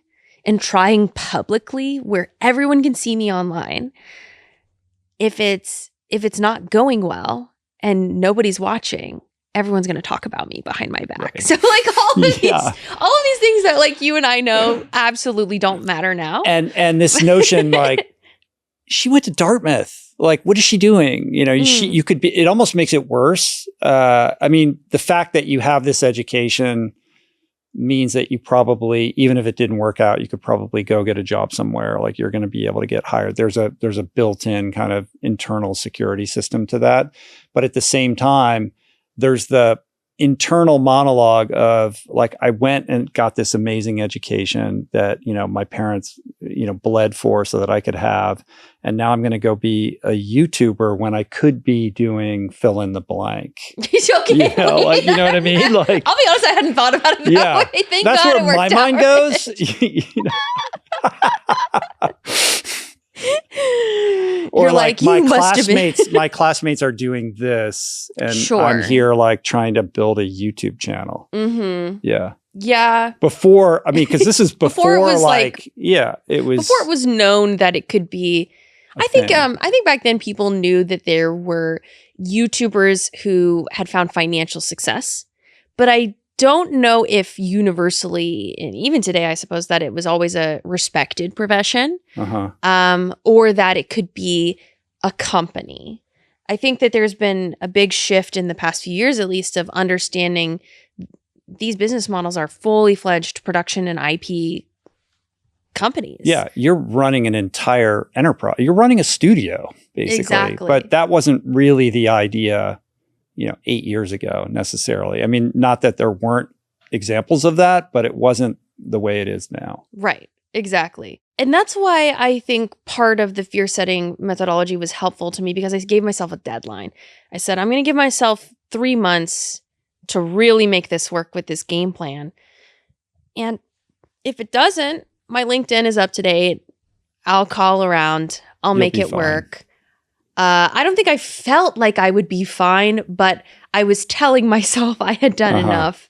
publicly where everyone can see me online, if it's not going well and nobody's watching, everyone's going to talk about me behind my back. Right. So like all of these things that like you and I know absolutely don't matter now. And this notion like she went to Dartmouth. Like, what is she doing? You could be, it almost makes it worse. I mean, the fact that you have this education means that you probably, even if it didn't work out, you could probably go get a job somewhere. Like you're going to be able to get hired. There's a built-in kind of internal security system to that. But at the same time, there's the internal monologue of like, I went and got this amazing education that, my parents, bled for so that I could have. And now I'm going to go be a YouTuber when I could be doing fill in the blank. Okay. You know what I mean? Like, I'll be honest, I hadn't thought about it that way. Thank that's God where my mind goes. Or you're like my classmates are doing this and sure. I'm here like trying to build a YouTube channel. Mm-hmm. Yeah. Yeah. Before, I mean, because this is before it was it was before it was known that it could be. I think back then people knew that there were YouTubers who had found financial success, but I don't know if universally, and even today, I suppose that it was always a respected profession, or that it could be a company. I think that there's been a big shift in the past few years, at least, of understanding these business models are fully fledged production and IP companies. Yeah, you're running an entire enterprise. You're running a studio, basically. Exactly. But that wasn't really the idea 8 years ago necessarily. I mean, not that there weren't examples of that, but it wasn't the way it is now. Right. Exactly. And that's why I think part of the fear setting methodology was helpful to me, because I gave myself a deadline. I said, I'm going to give myself 3 months to really make this work with this game plan. And if it doesn't, my LinkedIn is up to date. I'll call around. I'll make it work. I don't think I felt like I would be fine, but I was telling myself I had done enough.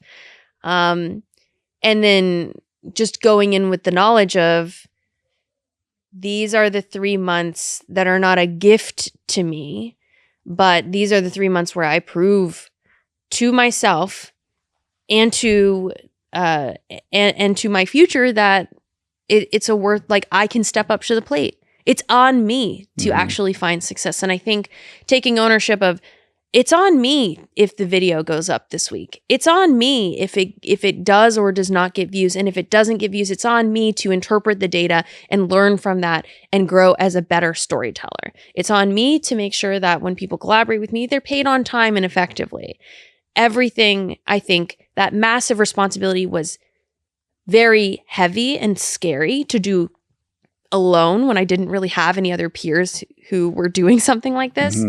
And then just going in with the knowledge of these are the 3 months that are not a gift to me, but these are the 3 months where I prove to myself and to my future that it's a worth, like I can step up to the plate. It's on me to actually find success. And I think taking ownership of it's on me if the video goes up this week. It's on me if it does or does not get views. And if it doesn't get views, it's on me to interpret the data and learn from that and grow as a better storyteller. It's on me to make sure that when people collaborate with me, they're paid on time and effectively. Everything, I think, that massive responsibility was very heavy and scary to do alone when I didn't really have any other peers who were doing something like this.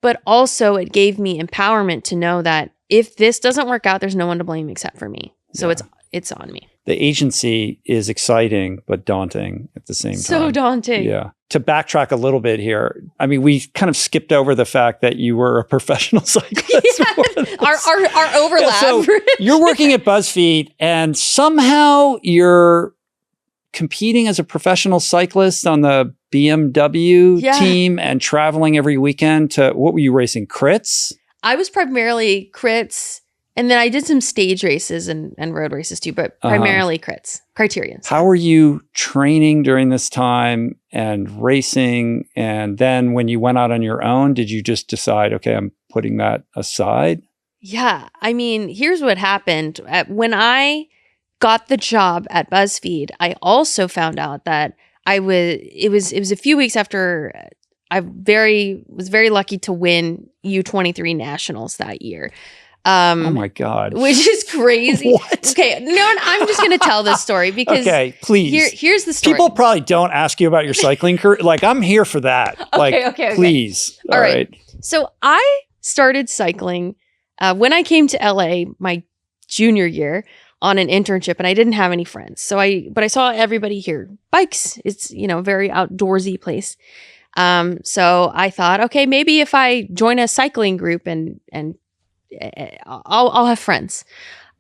But also it gave me empowerment to know that if this doesn't work out, there's no one to blame except for me. So it's on me. The agency is exciting, but daunting at the same time. So daunting. Yeah. To backtrack a little bit here, I mean, we kind of skipped over the fact that you were a professional cyclist. Our overlap. Yeah, so you're working at BuzzFeed and somehow you're competing as a professional cyclist on the BMW team and traveling every weekend to, what were you racing, crits? I was primarily crits, and then I did some stage races and road races too, but primarily crits, criterions. How were you training during this time and racing? And then when you went out on your own, did you just decide, okay, I'm putting that aside? Yeah. I mean, here's what happened. When I got the job at BuzzFeed, I also found out that it was a few weeks after I was very lucky to win U23 nationals that year. Oh my God. Which is crazy. What? Okay, no, I'm just going to tell this story because okay, please. Here's the story. People probably don't ask you about your cycling career. Like, I'm here for that. Okay. Please. All right. So I started cycling when I came to LA my junior year on an internship, and I didn't have any friends. But I saw everybody here. Bikes, it's, a very outdoorsy place. So I thought, okay, maybe if I join a cycling group and I'll have friends.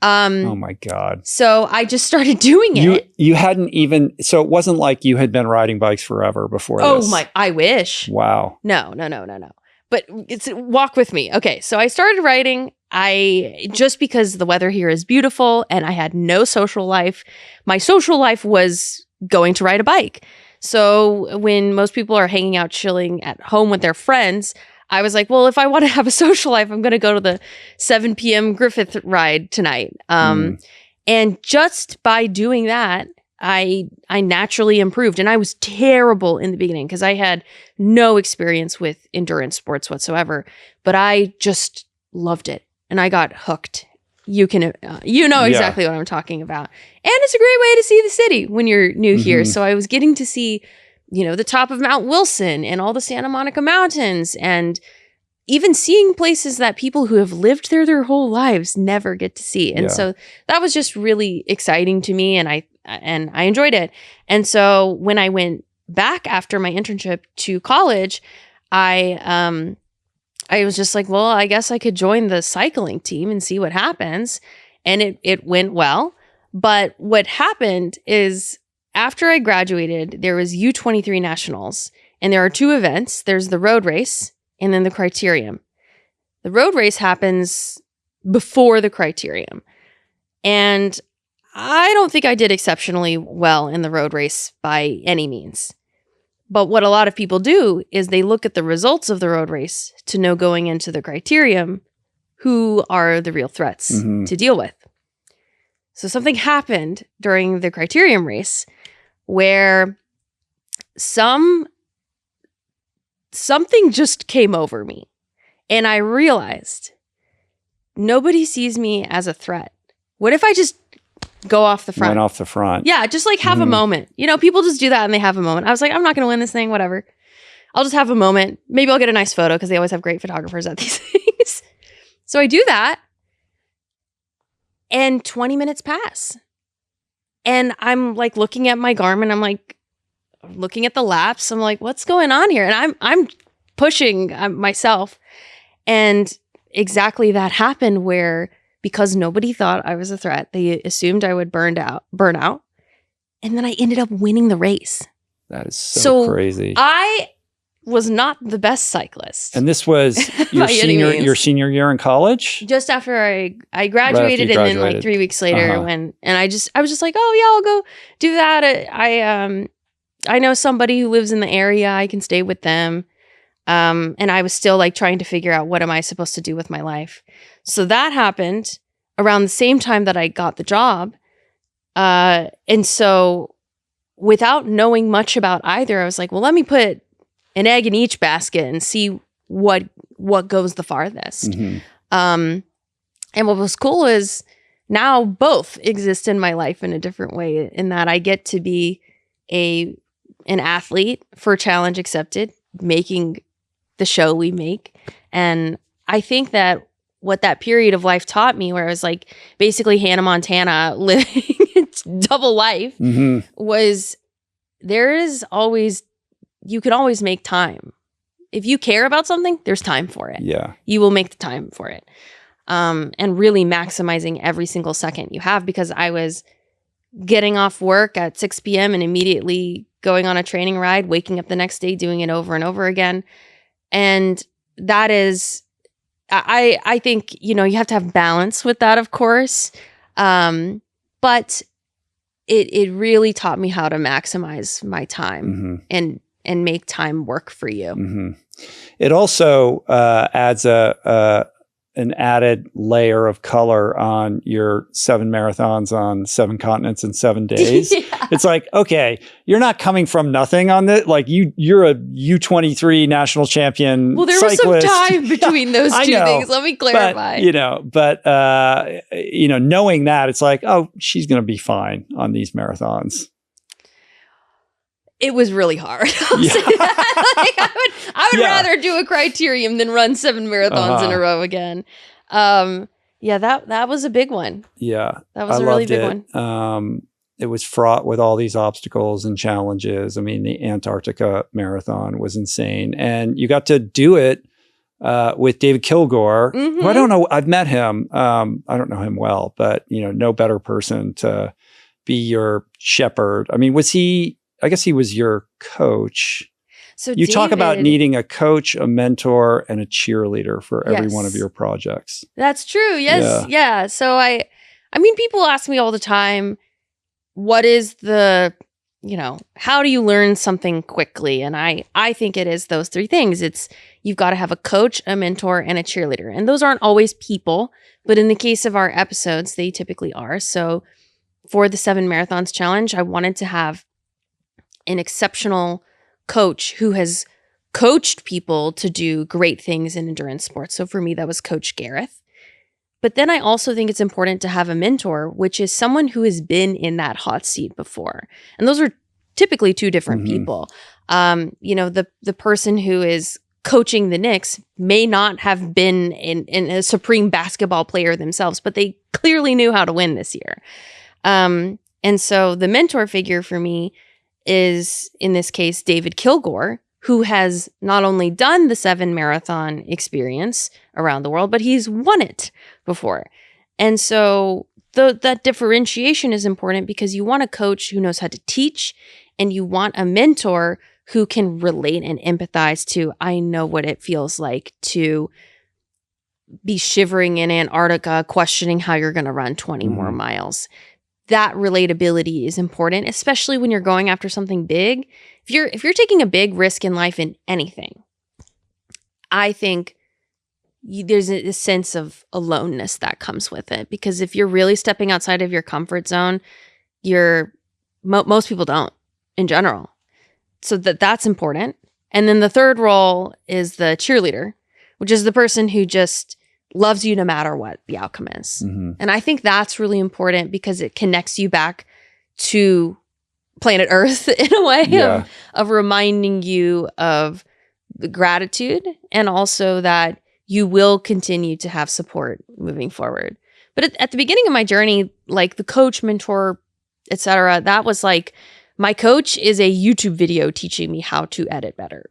Oh my God. So I just started doing it. You hadn't even, so it wasn't like you had been riding bikes forever before this. Oh my, I wish. Wow. No. But walk with me. Okay. So I started riding. Just because the weather here is beautiful and I had no social life, my social life was going to ride a bike. So when most people are hanging out, chilling at home with their friends, I was like, well, if I want to have a social life, I'm going to go to the 7 p.m. Griffith ride tonight. And just by doing that, I naturally improved. And I was terrible in the beginning because I had no experience with endurance sports whatsoever. But I just loved it. And I got hooked. You know exactly what I'm talking about. And it's a great way to see the city when you're new here. So I was getting to see the top of Mount Wilson and all the Santa Monica Mountains, and even seeing places that people who have lived there their whole lives never get to see. And so that was just really exciting to me, and I enjoyed it. And so when I went back after my internship to college, I was just like, well, I guess I could join the cycling team and see what happens. And it went well. But what happened is, after I graduated, there was U23 Nationals, and there are two events. There's the road race and then the criterium. The road race happens before the criterium. And I don't think I did exceptionally well in the road race by any means. But what a lot of people do is they look at the results of the road race to know going into the criterium who are the real threats to deal with. So something happened during the criterium race where something just came over me, and I realized nobody sees me as a threat. What if I just go off the front? Went off the front. Yeah, just like have a moment. People just do that and they have a moment. I was like, I'm not going to win this thing, whatever. I'll just have a moment. Maybe I'll get a nice photo because they always have great photographers at these things. So I do that, and 20 minutes pass. And I'm like looking at my Garmin. I'm like looking at the laps. I'm like, what's going on here? And I'm pushing myself. And exactly that happened, where because nobody thought I was a threat, they assumed I would burn out. And then I ended up winning the race. That is so crazy. I was not the best cyclist. And this was your senior year in college? Just after I graduated, and then like 3 weeks later I was just like, oh yeah, I'll go do that. I know somebody who lives in the area. I can stay with them. And I was still like trying to figure out, what am I supposed to do with my life? So that happened around the same time that I got the job. And so without knowing much about either, I was like, well, let me put an egg in each basket and see what goes the farthest. And what was cool is now both exist in my life in a different way, in that I get to be an athlete for Challenge Accepted, making the show we make. And I think that what that period of life taught me, where I was like basically Hannah Montana living double life, was you can always make time. If you care about something, there's time for it. Yeah. You will make the time for it. And really maximizing every single second you have, because I was getting off work at 6 p.m. and immediately going on a training ride, waking up the next day, doing it over and over again. And that is, I think, you have to have balance with that, of course. But it really taught me how to maximize my time and make time work for you. It also adds an added layer of color on your 7 marathons on 7 continents in 7 days. It's like, okay, you're not coming from nothing on this. Like you're a U23 national champion. Well, there cyclist. was some time between those two things. Let me clarify. But knowing that, it's like, oh, she's going to be fine on these marathons. It was really hard. I would rather do a criterium than run 7 marathons in a row again. That was a big one. Yeah. That was a really big one. It was fraught with all these obstacles and challenges. I mean, the Antarctica marathon was insane. And you got to do it with David Kilgore, who I don't know. I've met him. I don't know him well, but no better person to be your shepherd. I mean, I guess he was your coach. So you talk about needing a coach, a mentor, and a cheerleader for every one of your projects. That's true. Yes. Yeah. So I mean, people ask me all the time, what is how do you learn something quickly? And I think it is those 3 things. You've got to have a coach, a mentor, and a cheerleader. And those aren't always people, but in the case of our episodes, they typically are. So for the 7 Marathons Challenge, I wanted to have an exceptional coach who has coached people to do great things in endurance sports. So for me, that was Coach Gareth. But then I also think it's important to have a mentor, which is someone who has been in that hot seat before. And those are typically 2 different people. The person who is coaching the Knicks may not have been in a supreme basketball player themselves, but they clearly knew how to win this year. And so the mentor figure for me is, in this case, David Kilgore, who has not only done the 7 marathon experience around the world, but he's won it before. And so that differentiation is important because you want a coach who knows how to teach, and you want a mentor who can relate and empathize to, I know what it feels like to be shivering in Antarctica, questioning how you're going to run 20 more miles. That relatability is important, especially when you're going after something big. If you're taking a big risk in life in anything, I think there's a sense of aloneness that comes with it. Because if you're really stepping outside of your comfort zone, most people don't in general. So that's important. And then the third role is the cheerleader, which is the person who just loves you no matter what the outcome is. And I think that's really important because it connects you back to planet Earth in a way of reminding you of the gratitude, and also that you will continue to have support moving forward. But at the beginning of my journey, like the coach, mentor, etc., that was like, my coach is a YouTube video teaching me how to edit better.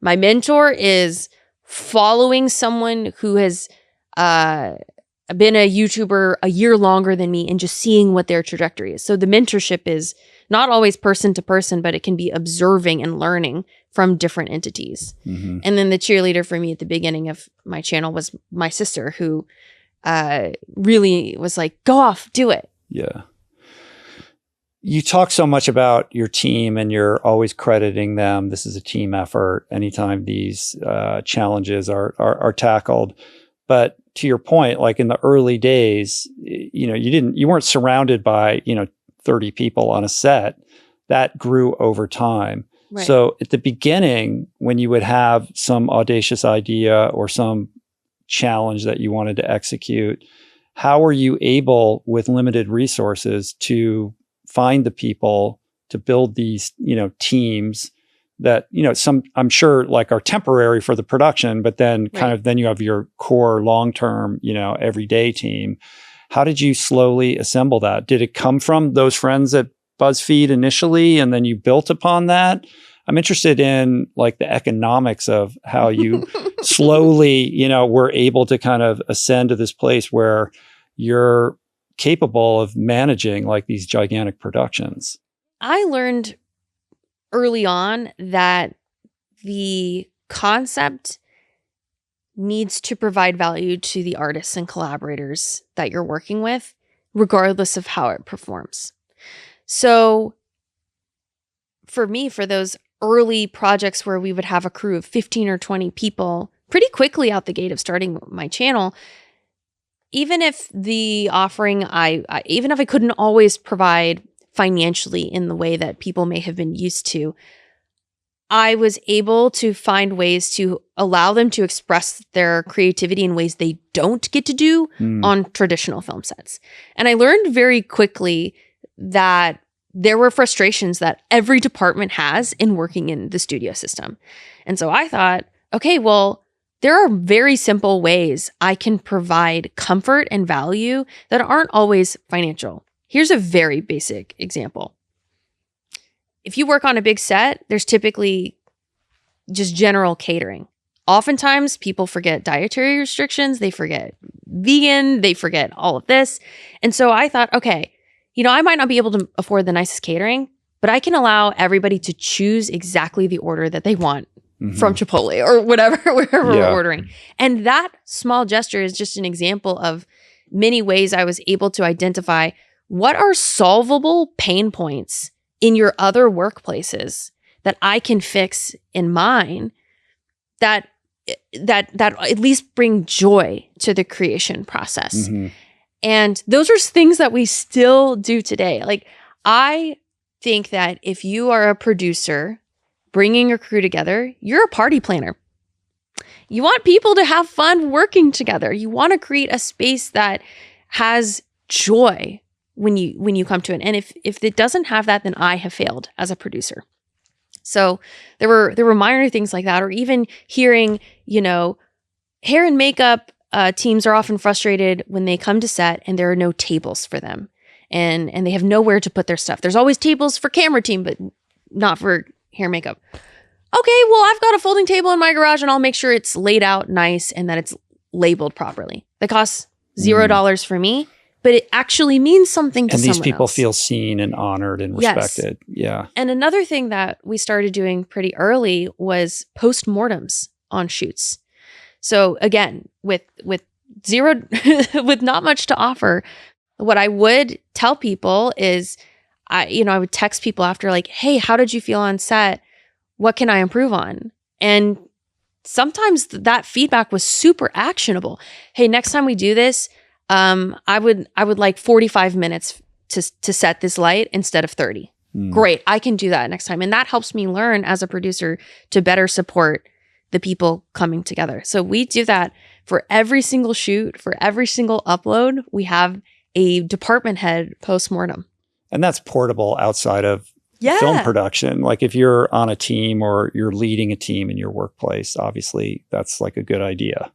My mentor is following someone who has been a YouTuber a year longer than me and just seeing what their trajectory is. So the mentorship is not always person to person, but it can be observing and learning from different entities. And then the cheerleader for me at the beginning of my channel was my sister, who really was like, go off, do it. Yeah. You talk so much about your team, and you're always crediting them. This is a team effort anytime these challenges are tackled. But to your point, like in the early days, you weren't surrounded by, 30 people on a set. That grew over time. Right. So at the beginning, when you would have some audacious idea or some challenge that you wanted to execute, how were you able, with limited resources, to find the people to build these, teams that, some, I'm sure, like, are temporary for the production, but then then you have your core long-term, everyday team. How did you slowly assemble that? Did it come from those friends at BuzzFeed initially, and then you built upon that? I'm interested in, like, the economics of how you slowly, were able to kind of ascend to this place where you're capable of managing, like, these gigantic productions. I learned early on that the concept needs to provide value to the artists and collaborators that you're working with, regardless of how it performs. So for me, for those early projects where we would have a crew of 15 or 20 people pretty quickly out the gate of starting my channel, even if the offering, even if I couldn't always provide financially in the way that people may have been used to, I was able to find ways to allow them to express their creativity in ways they don't get to do on traditional film sets. And I learned very quickly that there were frustrations that every department has in working in the studio system. And so I thought, okay, well, there are very simple ways I can provide comfort and value that aren't always financial. Here's a very basic example. If you work on a big set, there's typically just general catering. Oftentimes, people forget dietary restrictions, they forget vegan, they forget all of this. And so I thought, okay, I might not be able to afford the nicest catering, but I can allow everybody to choose exactly the order that they want from Chipotle or wherever we're ordering. And that small gesture is just an example of many ways I was able to identify what are solvable pain points in your other workplaces that I can fix in mine that at least bring joy to the creation process. And those are things that we still do today. Like, I think that if you are a producer bringing a crew together, you're a party planner. You want people to have fun working together. You want to create a space that has joy when you come to it. And if it doesn't have that, then I have failed as a producer. So there were minor things like that, or even hearing, hair and makeup teams are often frustrated when they come to set and there are no tables for them, and they have nowhere to put their stuff. There's always tables for camera team, but not for hair and makeup. Okay, well, I've got a folding table in my garage and I'll make sure it's laid out nice and that it's labeled properly. That costs $0 for me, but it actually means something to someone else. And these people feel seen and honored and respected. Yes. Yeah. And another thing that we started doing pretty early was postmortems on shoots. So again, with zero, with not much to offer, what I would tell people is, I would text people after, like, hey, how did you feel on set? What can I improve on? And sometimes that feedback was super actionable. Hey, next time we do this, I would like 45 minutes to set this light instead of 30. Great, I can do that next time. And that helps me learn as a producer to better support the people coming together. So we do that for every single shoot, for every single upload. We have a department head postmortem. And that's portable outside of film production. Like if you're on a team or you're leading a team in your workplace, obviously that's like a good idea.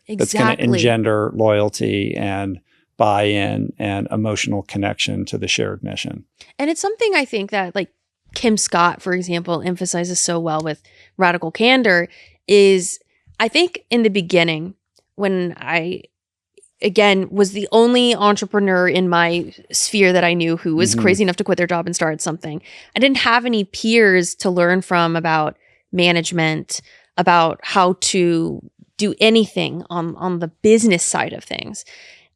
Exactly. That's going to engender loyalty and buy-in and emotional connection to the shared mission. And it's something I think that, like, Kim Scott, for example, emphasizes so well with Radical Candor is, I think in the beginning, when I, again, was the only entrepreneur in my sphere that I knew who was crazy enough to quit their job and start something, I didn't have any peers to learn from about management, about how to do anything on the business side of things.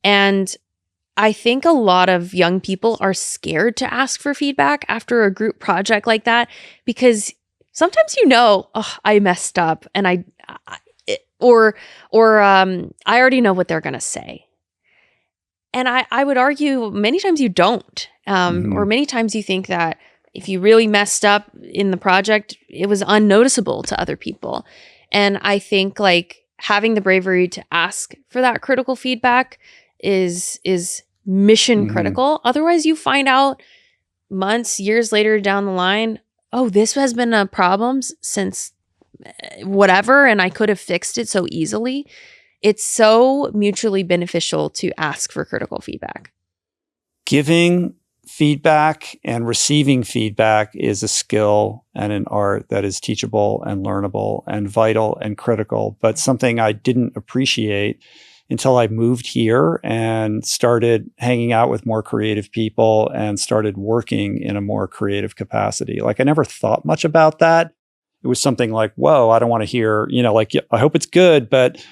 And I think a lot of young people are scared to ask for feedback after a group project like that, because sometimes I messed up and I already know what they're going to say. And I would argue many times you don't, or many times you think that if you really messed up in the project, it was unnoticeable to other people. And I think, like, having the bravery to ask for that critical feedback is mission critical. Otherwise, you find out months, years later down the line, oh, this has been a problem since whatever, and I could have fixed it so easily. It's so mutually beneficial to ask for critical feedback. Giving feedback and receiving feedback is a skill and an art that is teachable and learnable and vital and critical, but something I didn't appreciate until I moved here and started hanging out with more creative people and started working in a more creative capacity. Like, I never thought much about that. It was something like, whoa, I don't want to hear, like, I hope it's good, but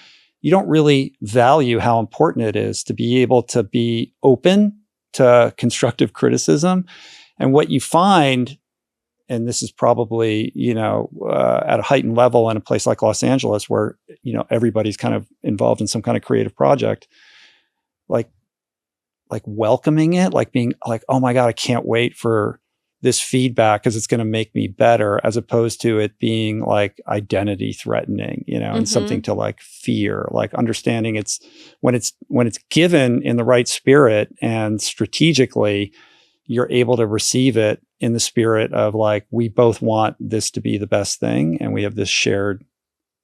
you don't really value how important it is to be able to be open to constructive criticism. And what you find, and this is probably, at a heightened level in a place like Los Angeles where, everybody's kind of involved in some kind of creative project, like, like welcoming it, like being like, oh my God, I can't wait for this feedback because it's going to make me better, as opposed to it being like identity threatening, and something to like fear, like understanding it's when it's given in the right spirit and strategically, you're able to receive it in the spirit of like, we both want this to be the best thing. And we have this shared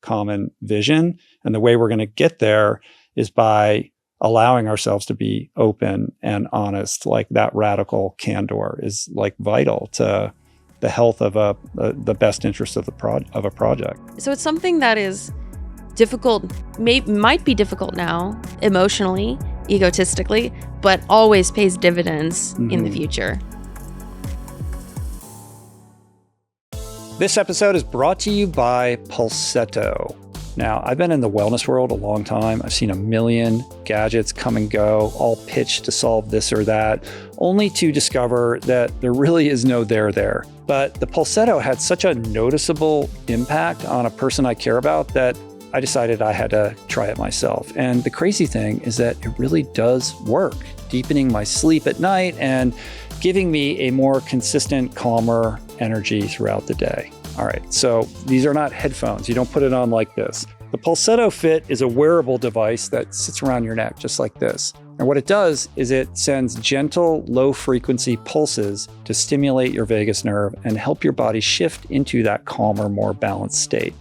common vision. And the way we're going to get there is by allowing ourselves to be open and honest. Like that radical candor is like vital to the health of the best interest of a project. So it's something that is difficult, might be difficult now, emotionally, egotistically, but always pays dividends in the future. This episode is brought to you by Pulsetto. Now, I've been in the wellness world a long time. I've seen a million gadgets come and go, all pitched to solve this or that, only to discover that there really is no there. But the Pulsetto had such a noticeable impact on a person I care about that I decided I had to try it myself. And the crazy thing is that it really does work, deepening my sleep at night and giving me a more consistent, calmer energy throughout the day. All right, so these are not headphones. You don't put it on like this. The Pulsetto Fit is a wearable device that sits around your neck just like this. And what it does is it sends gentle, low-frequency pulses to stimulate your vagus nerve and help your body shift into that calmer, more balanced state.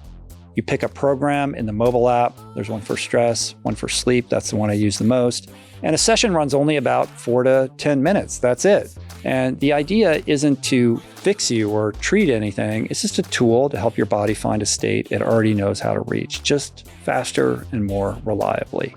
You pick a program in the mobile app. There's one for stress, one for sleep. That's the one I use the most. And a session runs only about 4 to 10 minutes. That's it. And the idea isn't to fix you or treat anything. It's just a tool to help your body find a state it already knows how to reach, just faster and more reliably.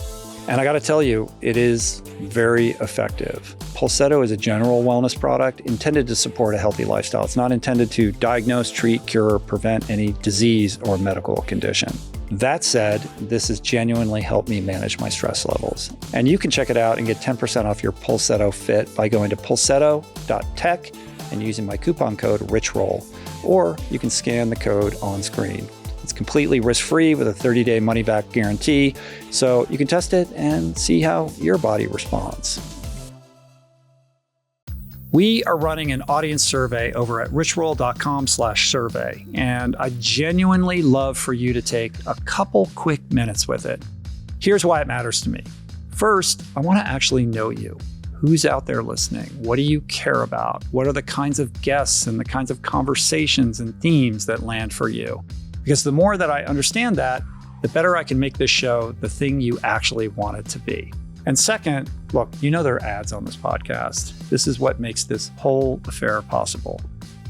And I got to tell you, it is very effective. Pulsetto is a general wellness product intended to support a healthy lifestyle. It's not intended to diagnose, treat, cure, or prevent any disease or medical condition. That said, this has genuinely helped me manage my stress levels. And you can check it out and get 10% off your Pulsetto Fit by going to pulsetto.tech and using my coupon code RichRoll, or you can scan the code on screen. It's completely risk-free with a 30-day money-back guarantee, so you can test it and see how your body responds. We are running an audience survey over at richroll.com/survey, and I genuinely love for you to take a couple quick minutes with it. Here's why it matters to me. First, I want to actually know you. Who's out there listening? What do you care about? What are the kinds of guests and the kinds of conversations and themes that land for you? Because the more that I understand that, the better I can make this show the thing you actually want it to be. And second, look, there are ads on this podcast. This is what makes this whole affair possible.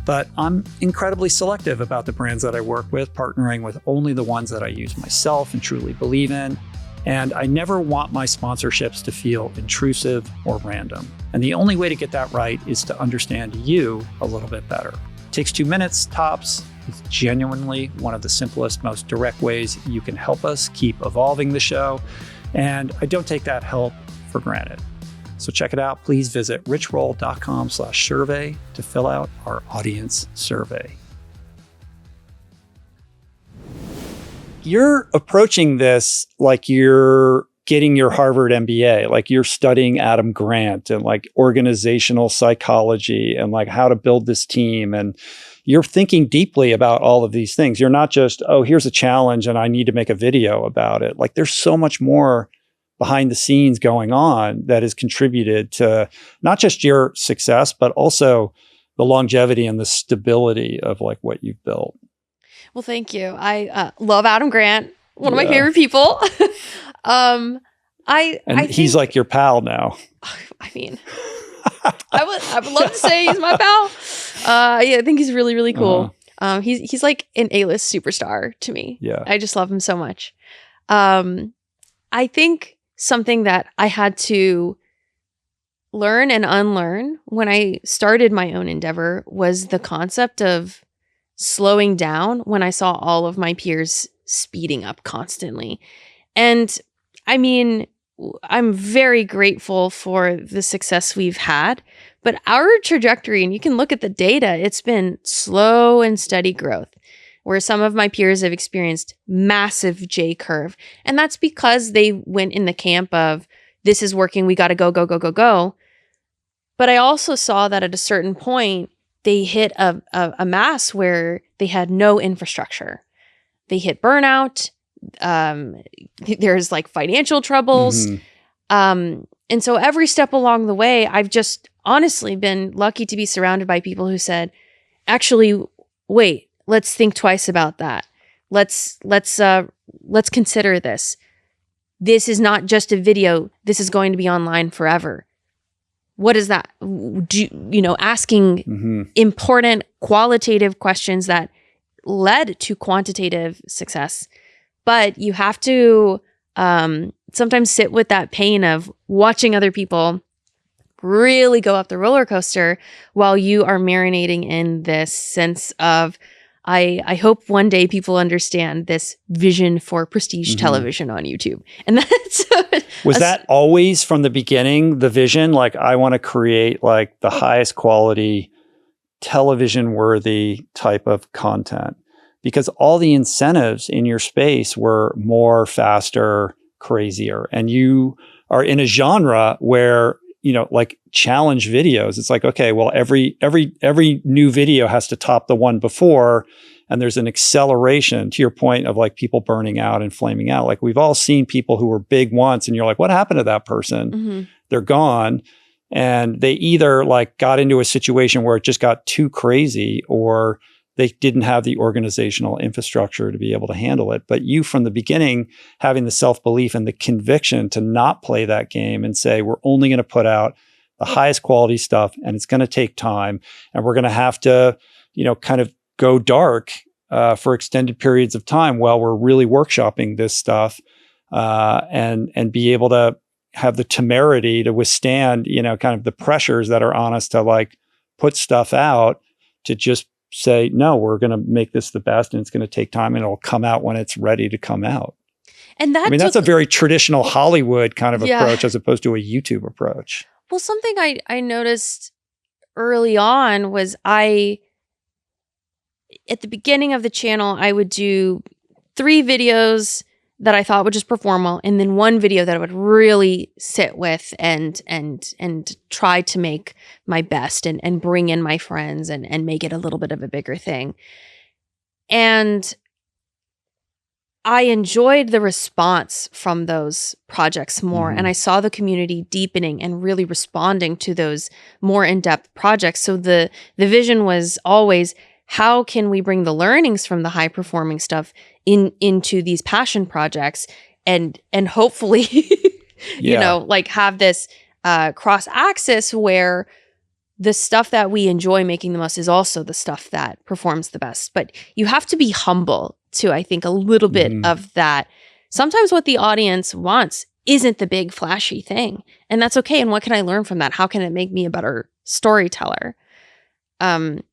But I'm incredibly selective about the brands that I work with, partnering with only the ones that I use myself and truly believe in. And I never want my sponsorships to feel intrusive or random. And the only way to get that right is to understand you a little bit better. It takes 2 minutes tops. It's genuinely one of the simplest, most direct ways you can help us keep evolving the show. And I don't take that help for granted. So check it out. Please visit richroll.com/survey to fill out our audience survey. You're approaching this like you're getting your Harvard MBA, like you're studying Adam Grant and like organizational psychology and like how to build this team. And you're thinking deeply about all of these things. You're not just, oh, here's a challenge and I need to make a video about it. Like there's so much more behind the scenes going on that has contributed to not just your success, but also the longevity and the stability of like what you've built. Well, thank you. I love Adam Grant, one of my favorite people. I he's like your pal now. I mean, I would love to say he's my pal. Yeah, I think he's really, really cool. He's like an A-list superstar to me. Yeah. I just love him so much. I think something that I had to learn and unlearn when I started my own endeavor was the concept of slowing down when I saw all of my peers speeding up constantly. And I mean, I'm very grateful for the success we've had, but our trajectory, and you can look at the data, it's been slow and steady growth, where some of my peers have experienced massive J curve. And that's because they went in the camp of this is working. We got to go, go, go, go, go. But I also saw that at a certain point, they hit a mass where they had no infrastructure. They hit burnout. There's like financial troubles. And so every step along the way, I've just honestly been lucky to be surrounded by people who said, actually, wait, let's think twice about that. Let's consider this. This is not just a video. This is going to be online forever. What is that? Asking important qualitative questions that led to quantitative success. But you have to sometimes sit with that pain of watching other people really go up the roller coaster while you are marinating in this sense of, I hope one day people understand this vision for prestige television on YouTube. And that's was that always from the beginning, the vision? Like, I want to create like the highest quality television worthy type of content, because all the incentives in your space were more, faster, crazier. And you are in a genre where, like challenge videos, it's like, okay, well, every new video has to top the one before. And there's an acceleration, to your point, of like people burning out and flaming out. Like, we've all seen people who were big once and you're like, what happened to that person? They're gone. And they either like got into a situation where it just got too crazy, or they didn't have the organizational infrastructure to be able to handle it. But you, from the beginning, having the self-belief and the conviction to not play that game and say, we're only going to put out the highest quality stuff, and it's going to take time, and we're going to have to, kind of go dark for extended periods of time while we're really workshopping this stuff, and be able to have the temerity to withstand, kind of the pressures that are on us to like put stuff out, to just say, no, we're going to make this the best, and it's going to take time, and it'll come out when it's ready to come out. And that's a very traditional Hollywood kind of approach, as opposed to a YouTube approach. Well, something I noticed early on was at the beginning of the channel, I would do 3 videos that I thought would just perform well, and then 1 video that I would really sit with and try to make my best and bring in my friends and make it a little bit of a bigger thing. And I enjoyed the response from those projects more, and I saw the community deepening and really responding to those more in-depth projects. So the vision was always, how can we bring the learnings from the high performing stuff into these passion projects and hopefully, like have this cross axis where the stuff that we enjoy making the most is also the stuff that performs the best. But you have to be humble to, I think, a little bit of that. Sometimes what the audience wants isn't the big flashy thing, and that's okay. And what can I learn from that? How can it make me a better storyteller? The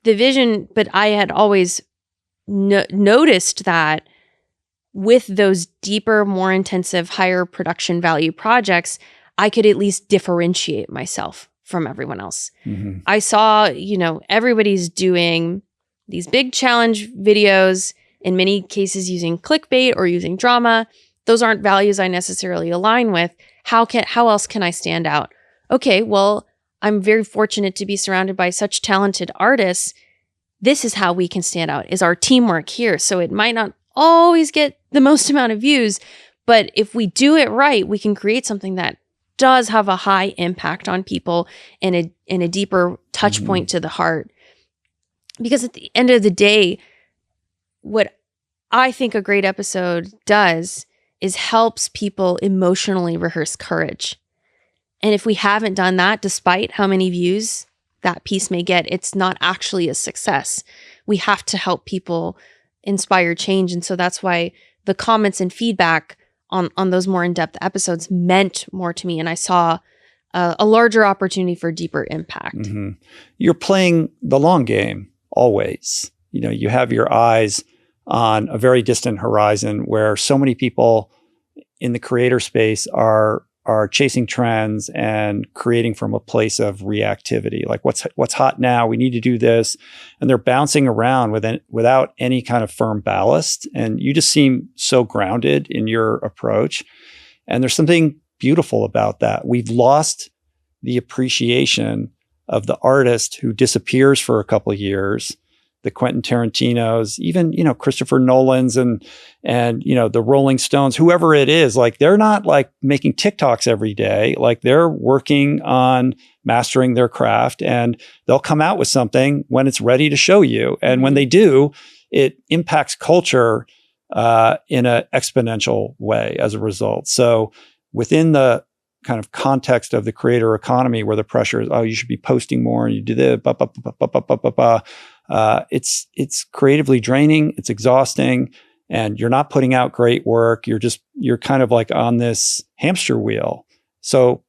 vision, but I had always noticed that with those deeper, more intensive, higher production value projects, I could at least differentiate myself from everyone else. I saw, everybody's doing these big challenge videos, in many cases using clickbait or using drama. Those aren't values I necessarily align with. How else can I stand out? Okay, well, I'm very fortunate to be surrounded by such talented artists. This is how we can stand out, is our teamwork here. So it might not always get the most amount of views, but if we do it right, we can create something that does have a high impact on people and a deeper touch point to the heart. Because at the end of the day, what I think a great episode does is helps people emotionally rehearse courage. And if we haven't done that, despite how many views that piece may get, it's not actually a success. We have to help people inspire change. And so that's why the comments and feedback on those more in-depth episodes meant more to me. And I saw a larger opportunity for deeper impact. You're playing the long game always. You have your eyes on a very distant horizon where so many people in the creator space are chasing trends and creating from a place of reactivity. Like, what's hot now? We need to do this. And they're bouncing around without any kind of firm ballast. And you just seem so grounded in your approach. And there's something beautiful about that. We've lost the appreciation of the artist who disappears for a couple of years, the Quentin Tarantinos, even, Christopher Nolan's and, the Rolling Stones, whoever it is, like they're not like making TikToks every day. Like they're working on mastering their craft, and they'll come out with something when it's ready to show you. And when they do, it impacts culture in an exponential way as a result. So within the kind of context of the creator economy, where the pressure is, you should be posting more and you do this, it's creatively draining, it's exhausting, and you're not putting out great work. You're kind of like on this hamster wheel. So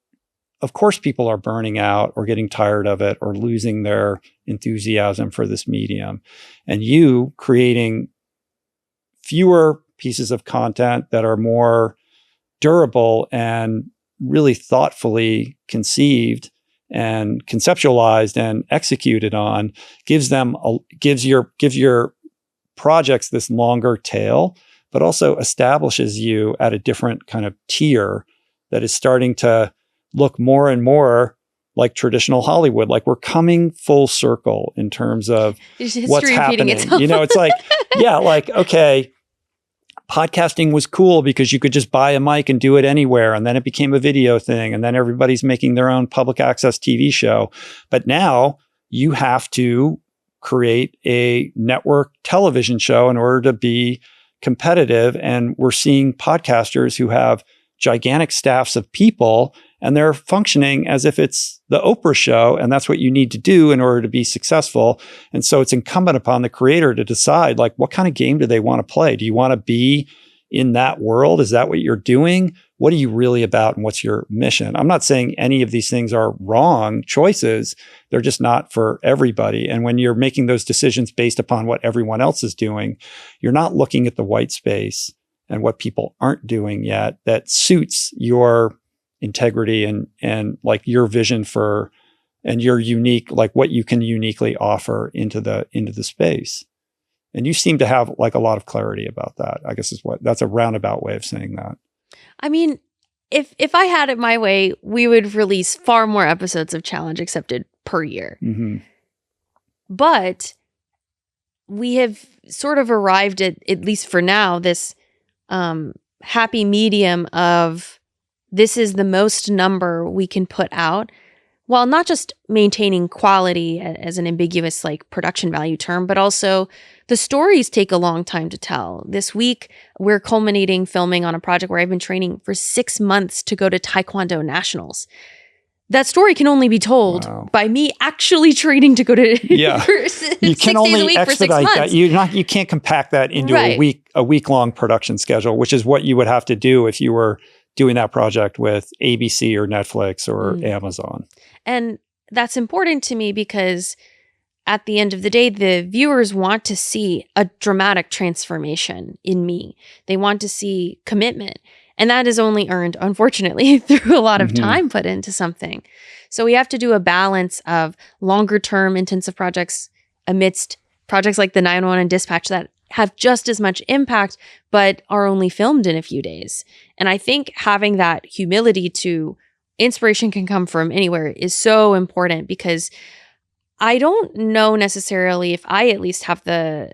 of course people are burning out or getting tired of it or losing their enthusiasm for this medium. And you creating fewer pieces of content that are more durable and really thoughtfully conceived and conceptualized and executed on gives your projects this longer tail, but also establishes you at a different kind of tier that is starting to look more and more like traditional Hollywood. Like we're coming full circle in terms of what's happening. It's like, okay, podcasting was cool because you could just buy a mic and do it anywhere. And then it became a video thing. And then everybody's making their own public access TV show. But now you have to create a network television show in order to be competitive. And we're seeing podcasters who have gigantic staffs of people, and they're functioning as if it's the Oprah show, and that's what you need to do in order to be successful. And so it's incumbent upon the creator to decide, like, what kind of game do they want to play? Do you want to be in that world? Is that what you're doing? What are you really about, and what's your mission? I'm not saying any of these things are wrong choices. They're just not for everybody. And when you're making those decisions based upon what everyone else is doing, you're not looking at the white space and what people aren't doing yet that suits your integrity and like your vision for, and your unique, like what you can uniquely offer into the space. And you seem to have like a lot of clarity about that, I guess that's a roundabout way of saying that. I mean, if I had it my way, we would release far more episodes of Challenge Accepted per year. Mm-hmm. But we have sort of arrived at least for now, this happy medium of this is the most number we can put out, while not just maintaining quality as an ambiguous like production value term, but also the stories take a long time to tell. This week, we're culminating filming on a project where I've been training for 6 months to go to Taekwondo Nationals. That story can only be told by me actually training to go to you can only expedite that. You can't compact that into a week long production schedule, which is what you would have to do if you were doing that project with ABC or Netflix or Amazon. And that's important to me because at the end of the day, the viewers want to see a dramatic transformation in me. They want to see commitment. And that is only earned, unfortunately, through a lot of time put into something. So we have to do a balance of longer term intensive projects amidst projects like the 911 dispatch that have just as much impact, but are only filmed in a few days. And I think having that humility to inspiration can come from anywhere is so important, because I don't know necessarily if I at least have the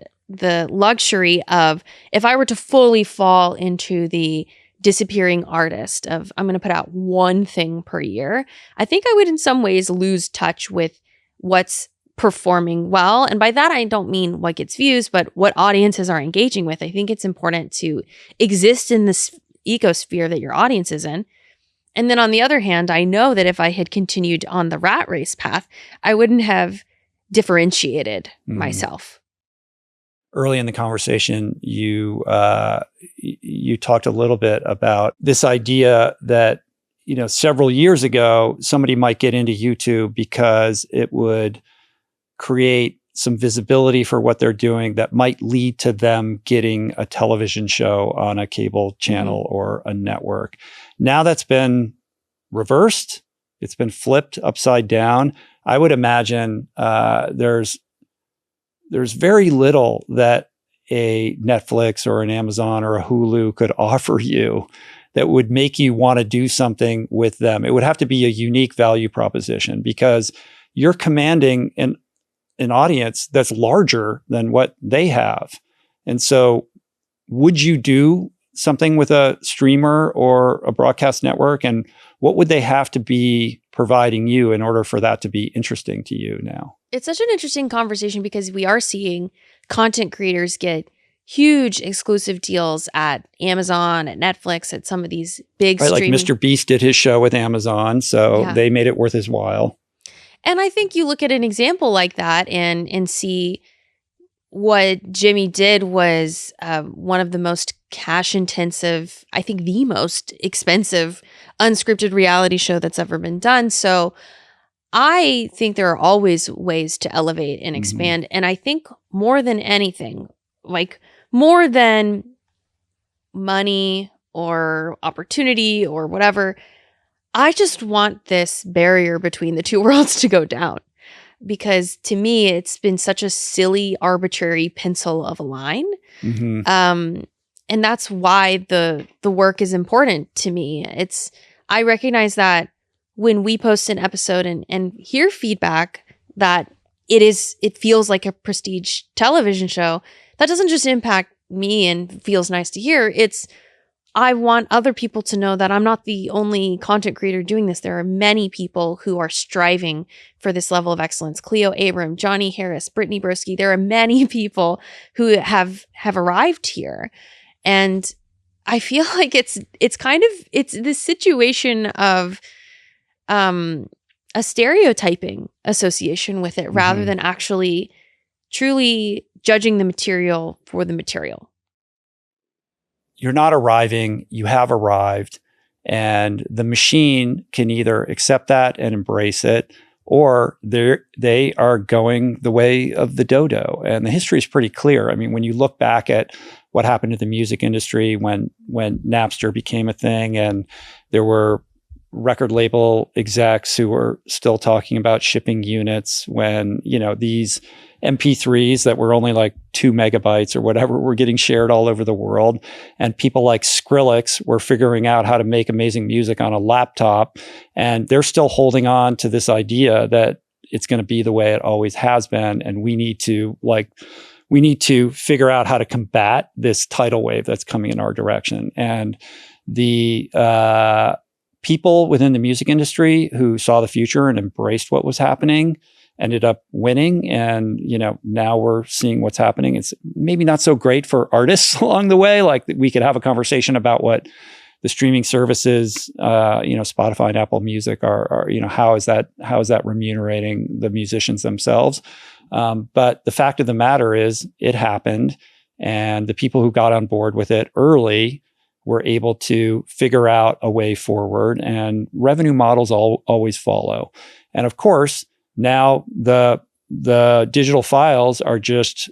luxury of, if I were to fully fall into the disappearing artist of I'm going to put out one thing per year, I think I would in some ways lose touch with what's performing well. And by that, I don't mean what gets views, but what audiences are engaging with. I think it's important to exist in this ecosphere that your audience is in. And then on the other hand, I know that if I had continued on the rat race path, I wouldn't have differentiated myself. Early in the conversation, you talked a little bit about this idea that, several years ago, somebody might get into YouTube because it would create some visibility for what they're doing that might lead to them getting a television show on a cable channel or a network. Now that's been reversed. It's been flipped upside down. I would imagine there's very little that a Netflix or an Amazon or a Hulu could offer you that would make you want to do something with them. It would have to be a unique value proposition because you're commanding an audience that's larger than what they have. And so would you do something with a streamer or a broadcast network? And what would they have to be providing you in order for that to be interesting to you now? It's such an interesting conversation because we are seeing content creators get huge exclusive deals at Amazon, at Netflix, at some of these big streaming. Like Mr. Beast did his show with Amazon, so they made it worth his while. And I think you look at an example like that and see what Jimmy did was one of the most cash intensive, I think the most expensive unscripted reality show that's ever been done. So I think there are always ways to elevate and expand. And I think more than anything, like more than money or opportunity or whatever, I just want this barrier between the two worlds to go down. Because to me, it's been such a silly, arbitrary pencil of a line. And that's why the work is important to me. I recognize that when we post an episode and hear feedback that it feels like a prestige television show, that doesn't just impact me and feels nice to hear. I want other people to know that I'm not the only content creator doing this. There are many people who are striving for this level of excellence. Cleo Abram, Johnny Harris, Brittany Broski. There are many people who have arrived here. And I feel like it's this situation of a stereotyping association with it rather than actually truly judging the material for the material. You're not arriving, you have arrived, and the machine can either accept that and embrace it, or they are going the way of the dodo. And the history is pretty clear. I mean, when you look back at what happened to the music industry when Napster became a thing and there were record label execs who were still talking about shipping units when, these MP3s that were only like 2 megabytes or whatever were getting shared all over the world. And people like Skrillex were figuring out how to make amazing music on a laptop. And they're still holding on to this idea that it's going to be the way it always has been. And we need to figure out how to combat this tidal wave that's coming in our direction. And the people within the music industry who saw the future and embraced what was happening ended up winning. And, now we're seeing what's happening. It's maybe not so great for artists along the way. Like we could have a conversation about what the streaming services, Spotify and Apple Music are how is that remunerating the musicians themselves? But the fact of the matter is it happened, and the people who got on board with it early were able to figure out a way forward, and revenue models always follow. And of course, now the digital files are just,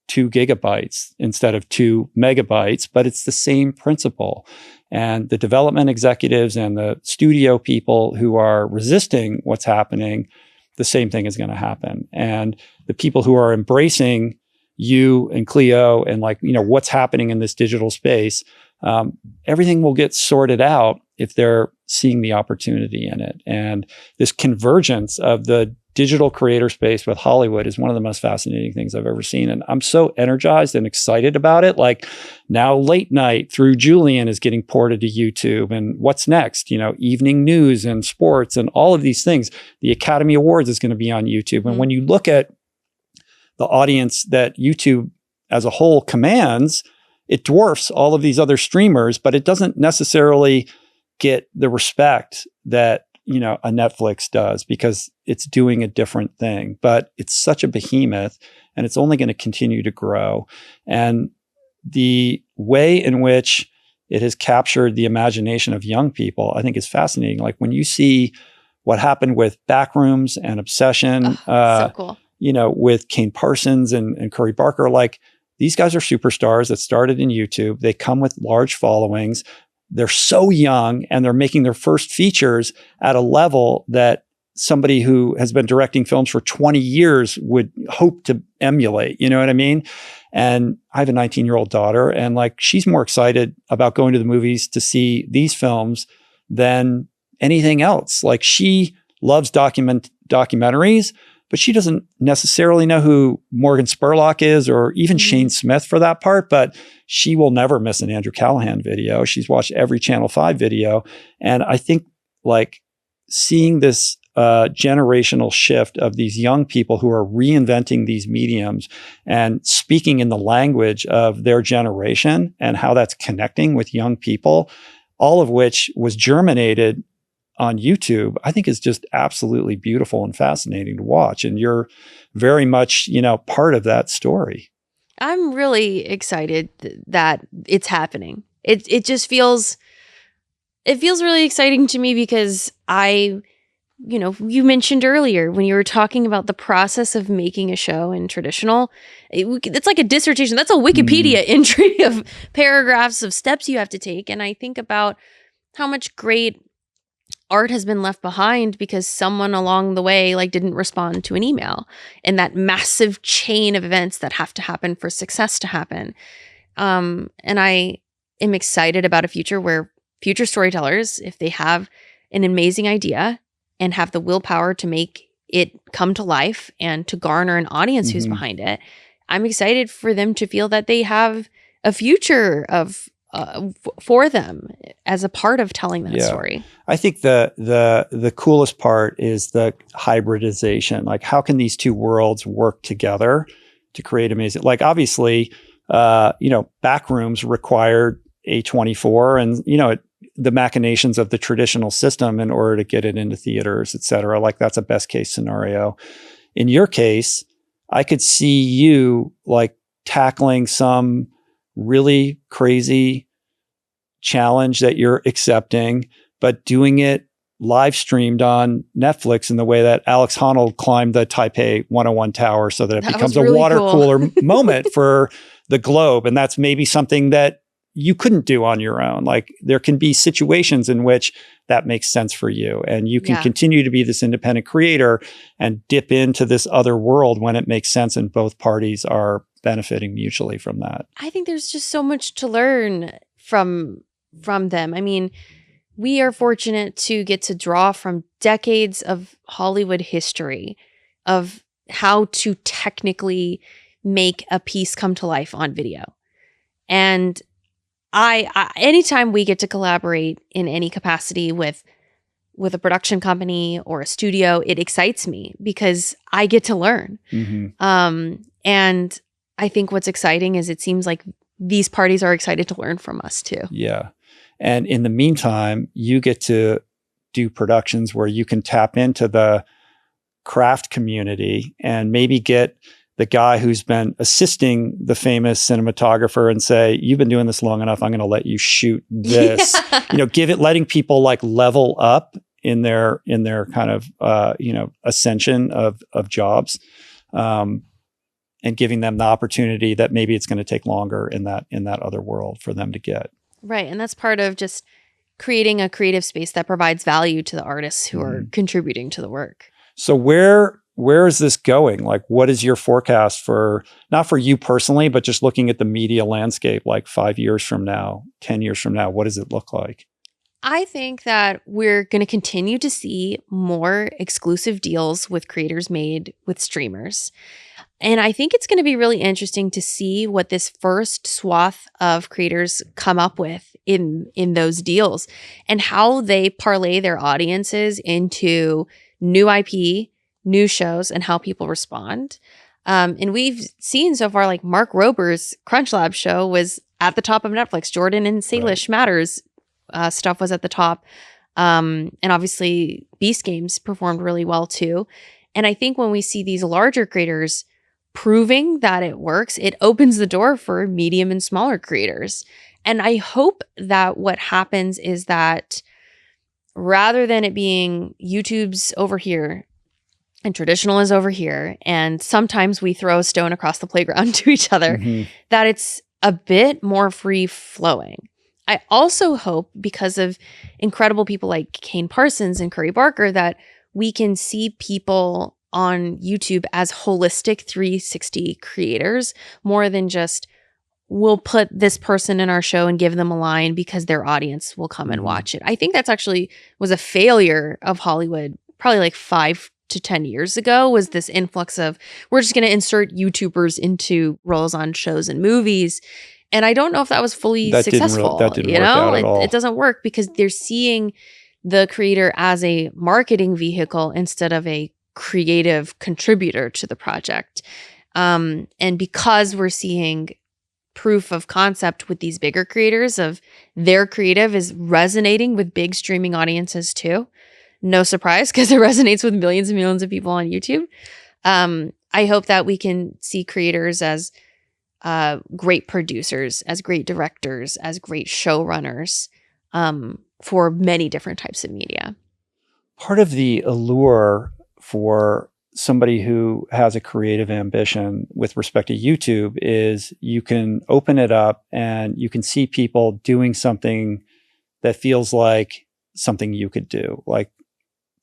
2 gigabytes instead of 2 megabytes, but it's the same principle. And the development executives and the studio people who are resisting what's happening, the same thing is going to happen. And the people who are embracing you and Cleo and what's happening in this digital space, everything will get sorted out if they're seeing the opportunity in it. And this convergence of the digital creator space with Hollywood is one of the most fascinating things I've ever seen. And I'm so energized and excited about it. Like now Late Night through Julian is getting ported to YouTube. And what's next? Evening news and sports and all of these things. The Academy Awards is going to be on YouTube. And when you look at the audience that YouTube as a whole commands, it dwarfs all of these other streamers, but it doesn't necessarily get the respect that a Netflix does because it's doing a different thing. But it's such a behemoth, and it's only going to continue to grow. And the way in which it has captured the imagination of young people, I think is fascinating. Like when you see what happened with Backrooms and Obsession, so cool. With Kane Parsons and Curry Barker, like these guys are superstars that started in YouTube. They come with large followings. They're so young, and they're making their first features at a level that somebody who has been directing films for 20 years would hope to emulate. You know what I mean? And I have a 19-year-old daughter, and like she's more excited about going to the movies to see these films than anything else. Like she loves documentaries, but she doesn't necessarily know who Morgan Spurlock is or even Shane Smith for that part, but she will never miss an Andrew Callahan video. She's watched every Channel 5 video. And I think like seeing this generational shift of these young people who are reinventing these mediums and speaking in the language of their generation and how that's connecting with young people, all of which was germinated on YouTube, I think is just absolutely beautiful and fascinating to watch. And you're very much, part of that story. I'm really excited that it's happening. It just feels really exciting to me because you mentioned earlier when you were talking about the process of making a show in traditional, it's like a dissertation. That's a Wikipedia entry of paragraphs of steps you have to take. And I think about how much great art has been left behind because someone along the way didn't respond to an email, and that massive chain of events that have to happen for success to happen. And I am excited about a future where future storytellers, if they have an amazing idea and have the willpower to make it come to life and to garner an audience who's behind it, I'm excited for them to feel that they have a future for them as a part of telling that story. I think the coolest part is the hybridization. Like, how can these two worlds work together to create amazing? Like, obviously, Backrooms required A24 and the machinations of the traditional system in order to get it into theaters, et cetera. Like, that's a best case scenario. In your case, I could see you tackling some really crazy challenge that you're accepting, but doing it live streamed on Netflix in the way that Alex Honnold climbed the Taipei 101 tower so that it becomes really a water cooler moment for the globe. And that's maybe something that you couldn't do on your own. Like, there can be situations in which that makes sense for you, and you can continue to be this independent creator and dip into this other world when it makes sense and both parties are benefiting mutually from that. I think there's just so much to learn from them. I mean, we are fortunate to get to draw from decades of Hollywood history of how to technically make a piece come to life on video. And I anytime we get to collaborate in any capacity with a production company or a studio, it excites me because I get to learn. And I think what's exciting is it seems like these parties are excited to learn from us too. Yeah. And in the meantime, you get to do productions where you can tap into the craft community and maybe get the guy who's been assisting the famous cinematographer and say, you've been doing this long enough, I'm going to let you shoot this. Letting people level up in their kind of ascension of jobs. And giving them the opportunity that maybe it's going to take longer in that other world for them to get. Right. And that's part of just creating a creative space that provides value to the artists who are contributing to the work. So where is this going? Like, what is your forecast for, not for you personally, but just looking at the media landscape, 5 years from now, 10 years from now, what does it look like? I think that we're going to continue to see more exclusive deals with creators made with streamers. And I think it's going to be really interesting to see what this first swath of creators come up with in those deals and how they parlay their audiences into new IP, new shows, and how people respond. And we've seen so far, Mark Rober's Crunch Lab show was at the top of Netflix. Jordan and Salish Matters stuff was at the top. And obviously Beast Games performed really well too. And I think when we see these larger creators proving that it works, it opens the door for medium and smaller creators. And I hope that what happens is that rather than it being YouTube's over here and traditional is over here, and sometimes we throw a stone across the playground to each other, that it's a bit more free flowing. I also hope, because of incredible people like Kane Parsons and Curry Barker, that we can see people on YouTube as holistic 360 creators more than just we'll put this person in our show and give them a line because their audience will come and watch it. I think that's actually was a failure of Hollywood probably like 5 to 10 years ago, was this influx of we're just going to insert YouTubers into roles on shows and movies. And I don't know if that was fully successful. That didn't work out at all. It doesn't work because they're seeing the creator as a marketing vehicle instead of a creative contributor to the project. And because we're seeing proof of concept with these bigger creators of their creative is resonating with big streaming audiences too. No surprise, because it resonates with millions and millions of people on YouTube. I hope that we can see creators as great producers, as great directors, as great showrunners for many different types of media. Part of the allure for somebody who has a creative ambition with respect to YouTube is you can open it up and you can see people doing something that feels like something you could do. Like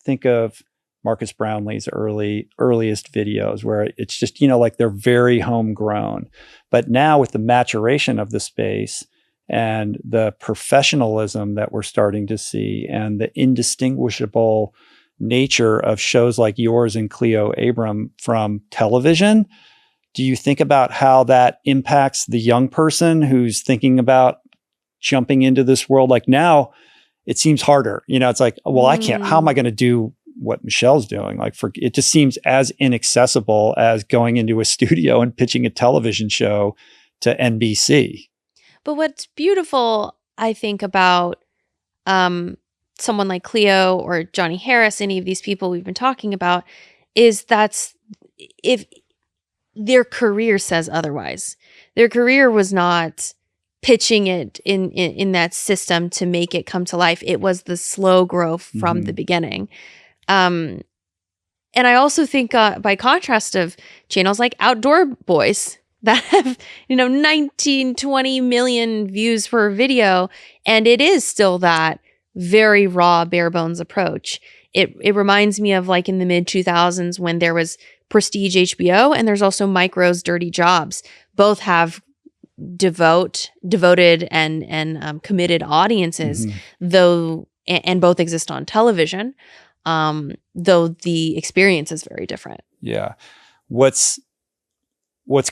think of Marcus Brownlee's earliest videos where it's just, like they're very homegrown. But now with the maturation of the space and the professionalism that we're starting to see and the indistinguishable nature of shows like yours and Cleo Abram from television, do you think about how that impacts the young person who's thinking about jumping into this world? Like now it seems harder, it's like, well, I can't, how am I going to do what Michelle's doing? Like it just seems as inaccessible as going into a studio and pitching a television show to NBC. But what's beautiful, I think, about someone like Cleo or Johnny Harris, any of these people we've been talking about, is that's if their career says otherwise. Their career was not pitching it in that system to make it come to life. It was the slow growth from the beginning. And I also think by contrast of channels like Outdoor Boys that have, 19, 20 million views per video, and it is still that very raw, bare bones approach. It reminds me of like in the mid 2000s when there was Prestige HBO and there's also Micro's Dirty Jobs. Both have devoted and committed audiences, though, and both exist on television, though the experience is very different. Yeah. What's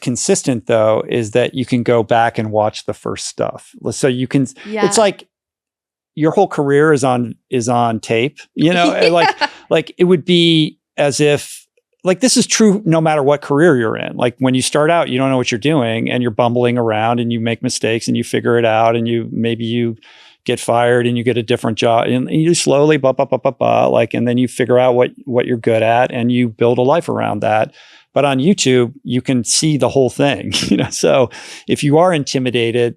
consistent though is that you can go back and watch the first stuff. So you can, it's like your whole career is on tape, like it would be as if like this is true no matter what career you're in. Like when you start out, you don't know what you're doing and you're bumbling around and you make mistakes and you figure it out and you get fired and you get a different job and you slowly and then you figure out what you're good at and you build a life around that. But on YouTube, you can see the whole thing, So if you are intimidated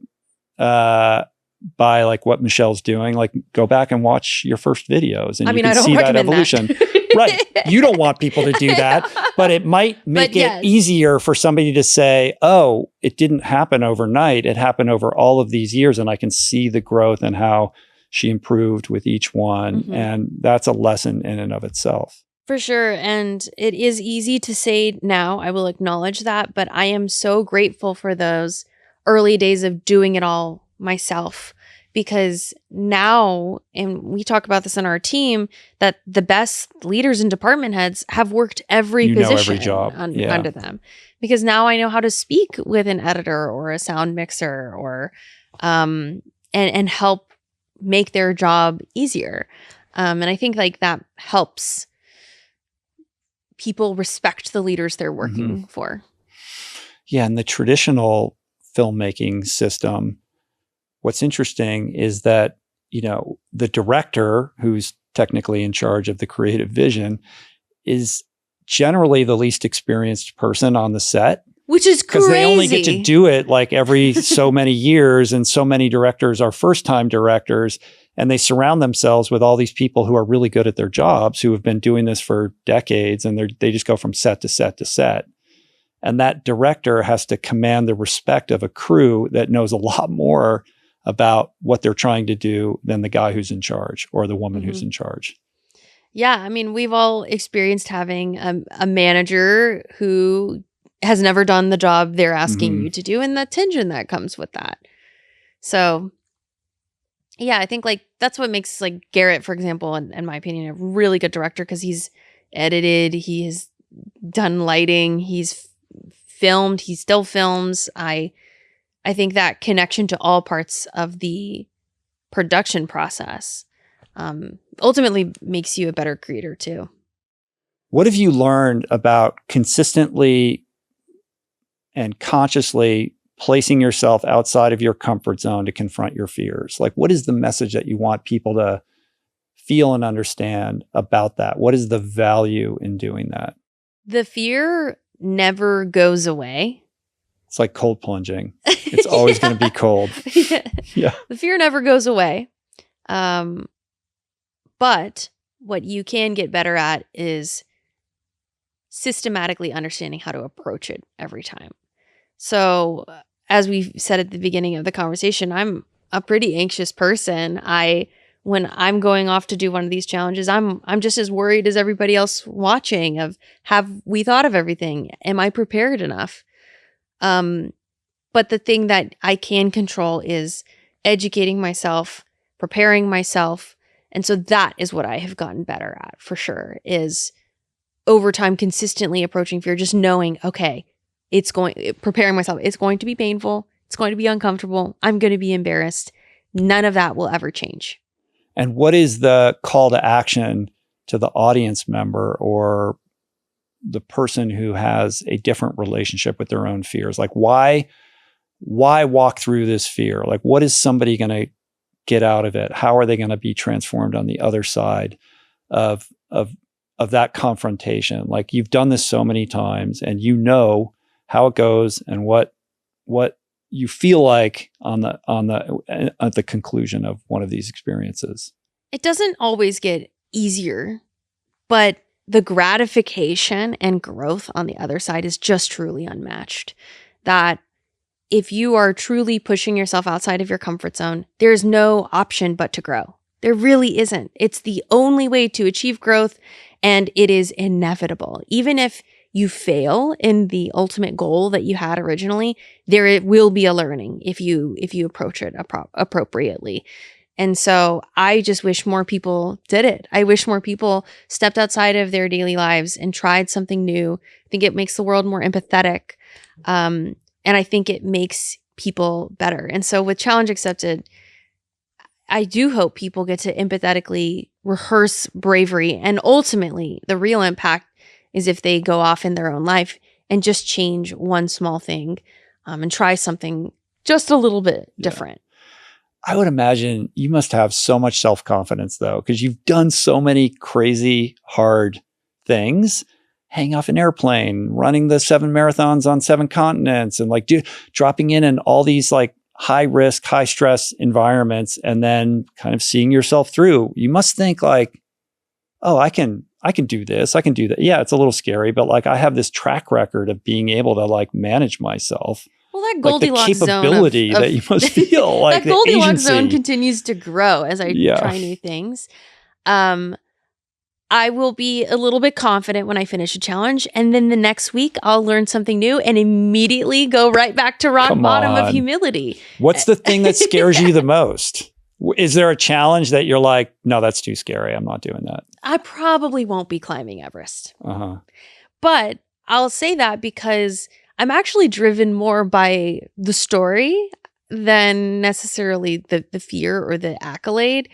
by like what Michelle's doing, like go back and watch your first videos and you can see that evolution. Right. You don't want people to do that, but it might make it easier for somebody to say, oh, it didn't happen overnight. It happened over all of these years and I can see the growth and how she improved with each one. And that's a lesson in and of itself. For sure. And it is easy to say now, I will acknowledge that, but I am so grateful for those early days of doing it all myself, because now, and we talk about this in our team, that the best leaders and department heads have worked every position every job. Under them, because now I know how to speak with an editor or a sound mixer or and help make their job easier. And I think like that helps people respect the leaders they're working for. Yeah. And the traditional filmmaking system, what's interesting is that, the director who's technically in charge of the creative vision is generally the least experienced person on the set. Which is crazy. Because they only get to do it like every so many years, and so many directors are first-time directors, and they surround themselves with all these people who are really good at their jobs, who have been doing this for decades, and they just go from set to set to set. And that director has to command the respect of a crew that knows a lot more about what they're trying to do than the guy who's in charge or the woman who's in charge. Yeah, I mean, we've all experienced having a manager who has never done the job they're asking you to do, and the tension that comes with that. So, yeah, I think like that's what makes like Garrett, for example, in my opinion, a really good director, because he's edited, he has done lighting, he's filmed, he still films. I think that connection to all parts of the production process ultimately makes you a better creator too. What have you learned about consistently and consciously placing yourself outside of your comfort zone to confront your fears? Like, what is the message that you want people to feel and understand about that? What is the value in doing that? The fear never goes away. It's like cold plunging. It's always going to be cold. Yeah. The fear never goes away. But what you can get better at is systematically understanding how to approach it every time. So, as we said at the beginning of the conversation, I'm a pretty anxious person. When I'm going off to do one of these challenges, I'm just as worried as everybody else watching of, have we thought of everything? Am I prepared enough? But the thing that I can control is educating myself, preparing myself. And so that is what I have gotten better at, for sure, is over time consistently approaching fear, just knowing, okay, preparing myself, it's going to be painful, it's going to be uncomfortable, I'm going to be embarrassed. None of that will ever change. And what is the call to action to the audience member or the person who has a different relationship with their own fears? Like, why walk through this fear? Like, what is somebody going to get out of it? How are they going to be transformed on the other side of that confrontation? Like, you've done this so many times and you know how it goes and what you feel like at the conclusion of one of these experiences. It doesn't always get easier, but the gratification and growth on the other side is just truly unmatched. That if you are truly pushing yourself outside of your comfort zone, there's no option but to grow. There really isn't. It's the only way to achieve growth, and it is inevitable. Even if you fail in the ultimate goal that you had originally, there will be a learning if you approach it appropriately. And so I just wish more people did it. I wish more people stepped outside of their daily lives and tried something new. I think it makes the world more empathetic. And I think it makes people better. And so with Challenge Accepted, I do hope people get to empathetically rehearse bravery. And ultimately, the real impact is if they go off in their own life and just change one small thing and try something just a little bit different. I would imagine you must have so much self-confidence, though, because you've done so many crazy, hard things. Hanging off an airplane, running the 7 marathons on 7 continents, and like dropping in all these like high risk, high stress environments, and then kind of seeing yourself through. You must think like, oh, I can do this. I can do that. Yeah, it's a little scary, but like I have this track record of being able to like manage myself. Well, that Goldilocks like the capability zone that you must feel like that Goldilocks zone continues to grow as I try new things. I will be a little bit confident when I finish a challenge, and then the next week I'll learn something new and immediately go right back to rock bottom of humility. What's the thing that scares you the most? Is there a challenge that you're like, no, that's too scary, I'm not doing that? I probably won't be climbing Everest. But I'll say that because I'm actually driven more by the story than necessarily the fear or the accolade.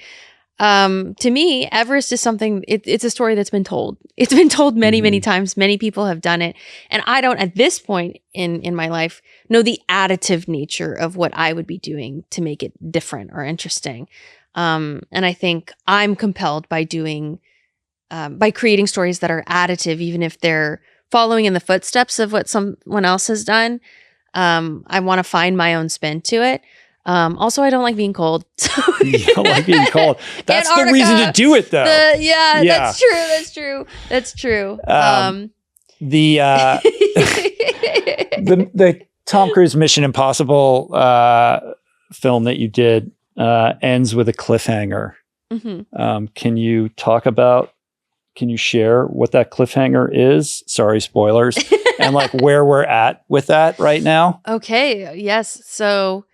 To me, Everest is something, it's a story that's been told. It's been told many, many times. Many people have done it. And I don't, at this point in my life, know the additive nature of what I would be doing to make it different or interesting. And I think I'm compelled by creating stories that are additive, even if they're following in the footsteps of what someone else has done. I want to find my own spin to it. Also, I don't like being cold. You don't like being cold. That's Antarctica, the reason to do it, though. Yeah. That's true. The Tom Cruise Mission Impossible film that you did ends with a cliffhanger. Can you talk about can you share what that cliffhanger is? Sorry, spoilers. And like where we're at with that right now? Okay, yes. So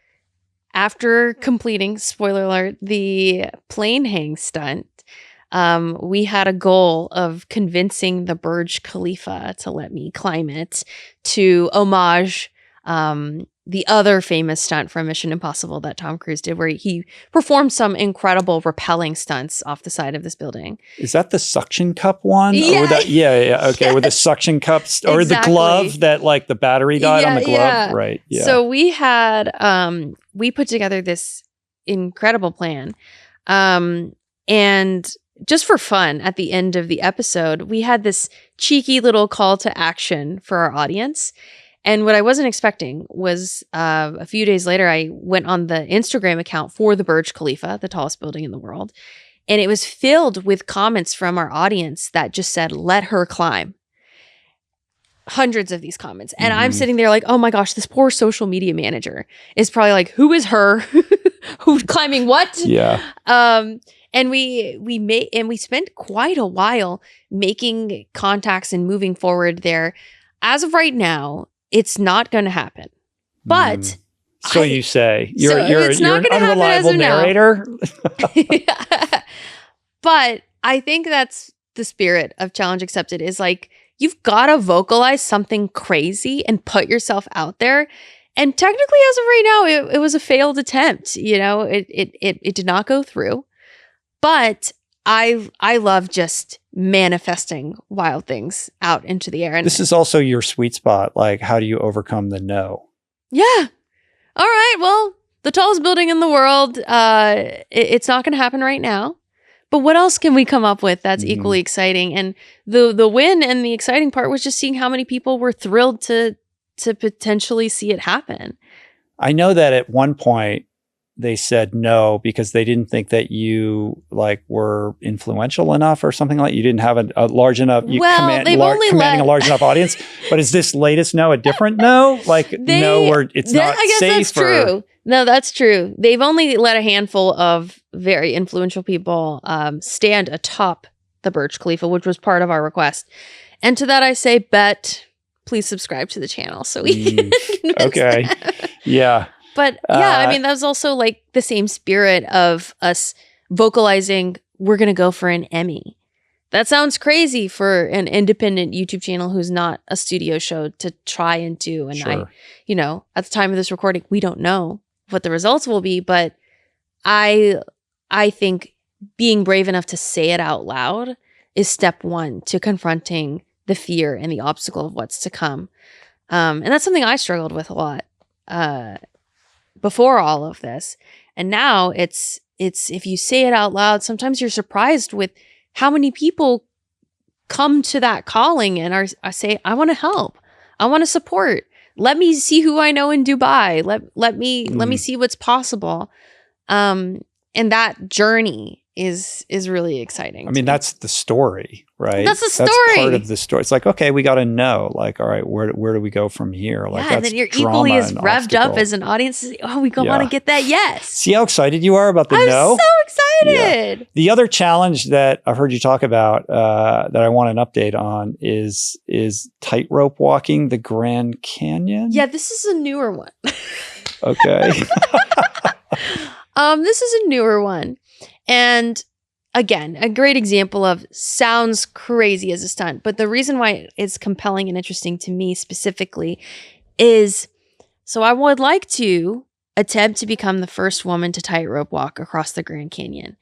after completing, spoiler alert, the plane hang stunt, we had a goal of convincing the Burj Khalifa to let me climb it to homage the other famous stunt from Mission Impossible that Tom Cruise did, where he performed some incredible rappelling stunts off the side of this building. Is that the suction cup one? Yeah. Or yeah. Okay, Yeah. with the suction cups or Exactly. the glove that like the battery died on the glove, Yeah. right? Yeah. So we had we put together this incredible plan, and just for fun, at the end of the episode, we had this cheeky little call to action for our audience. And what I wasn't expecting was a few days later, I went on the Instagram account for the Burj Khalifa, the tallest building in the world. And it was filled with comments from our audience that just said, "Let her climb." Hundreds of these comments. And I'm sitting there like, oh my gosh, this poor social media manager is probably like, who is her? Who's climbing what? Yeah. And we spent quite a while making contacts and moving forward there. As of right now, it's not going to happen. But so you say you're it's an not gonna happen as unreliable of now. narrator. But I think that's the spirit of Challenge Accepted, is like, you've got to vocalize something crazy and put yourself out there. And technically, as of right now, it was a failed attempt. You know, it did not go through. But I love just manifesting wild things out into the air. And This is also your sweet spot. Like, how do you overcome the no? yeah. All right. Well, the tallest building in the world, it's not going to happen right now. But what else can we come up with that's equally exciting? And the win and the exciting part was just seeing how many people were thrilled to potentially see it happen. I know that at one point they said no because they didn't think that you like were influential enough or something like you didn't have a large enough commanding a large enough audience. But is this latest no a different no? Like no, where it's not I guess safe? That's true. No, that's true. They've only let a handful of very influential people stand atop the Burj Khalifa, which was part of our request. And to that I say, please subscribe to the channel so we can okay. Yeah. But yeah, I mean, that was also like the same spirit of us vocalizing, we're going to go for an Emmy. That sounds crazy for an independent YouTube channel who's not a studio show to try and do. And Sure. at the time of this recording, we don't know what the results will be, but I think being brave enough to say it out loud is step one to confronting the fear and the obstacle of what's to come. And that's something I struggled with a lot before all of this. And now it's if you say it out loud, sometimes you're surprised with how many people come to that calling and I say, I want to help. I want to support. Let me see who I know in Dubai. Let me see what's possible. And that journey is really exciting. I mean, that's the story, right? That's the story. That's part of the story. It's like, okay, we got to know, like, all right, where do we go from here? Like, yeah, and then you're equally as revved up as an audience. Oh, we want to get that yes. See how excited you are about the no? I'm so excited. Yeah. The other challenge that I've heard you talk about that I want an update on is tightrope walking the Grand Canyon. Yeah, this is a newer one. Okay. This is a newer one. And again, a great example of sounds crazy as a stunt. But the reason why it's compelling and interesting to me specifically is, so I would like to attempt to become the first woman to tightrope walk across the Grand Canyon.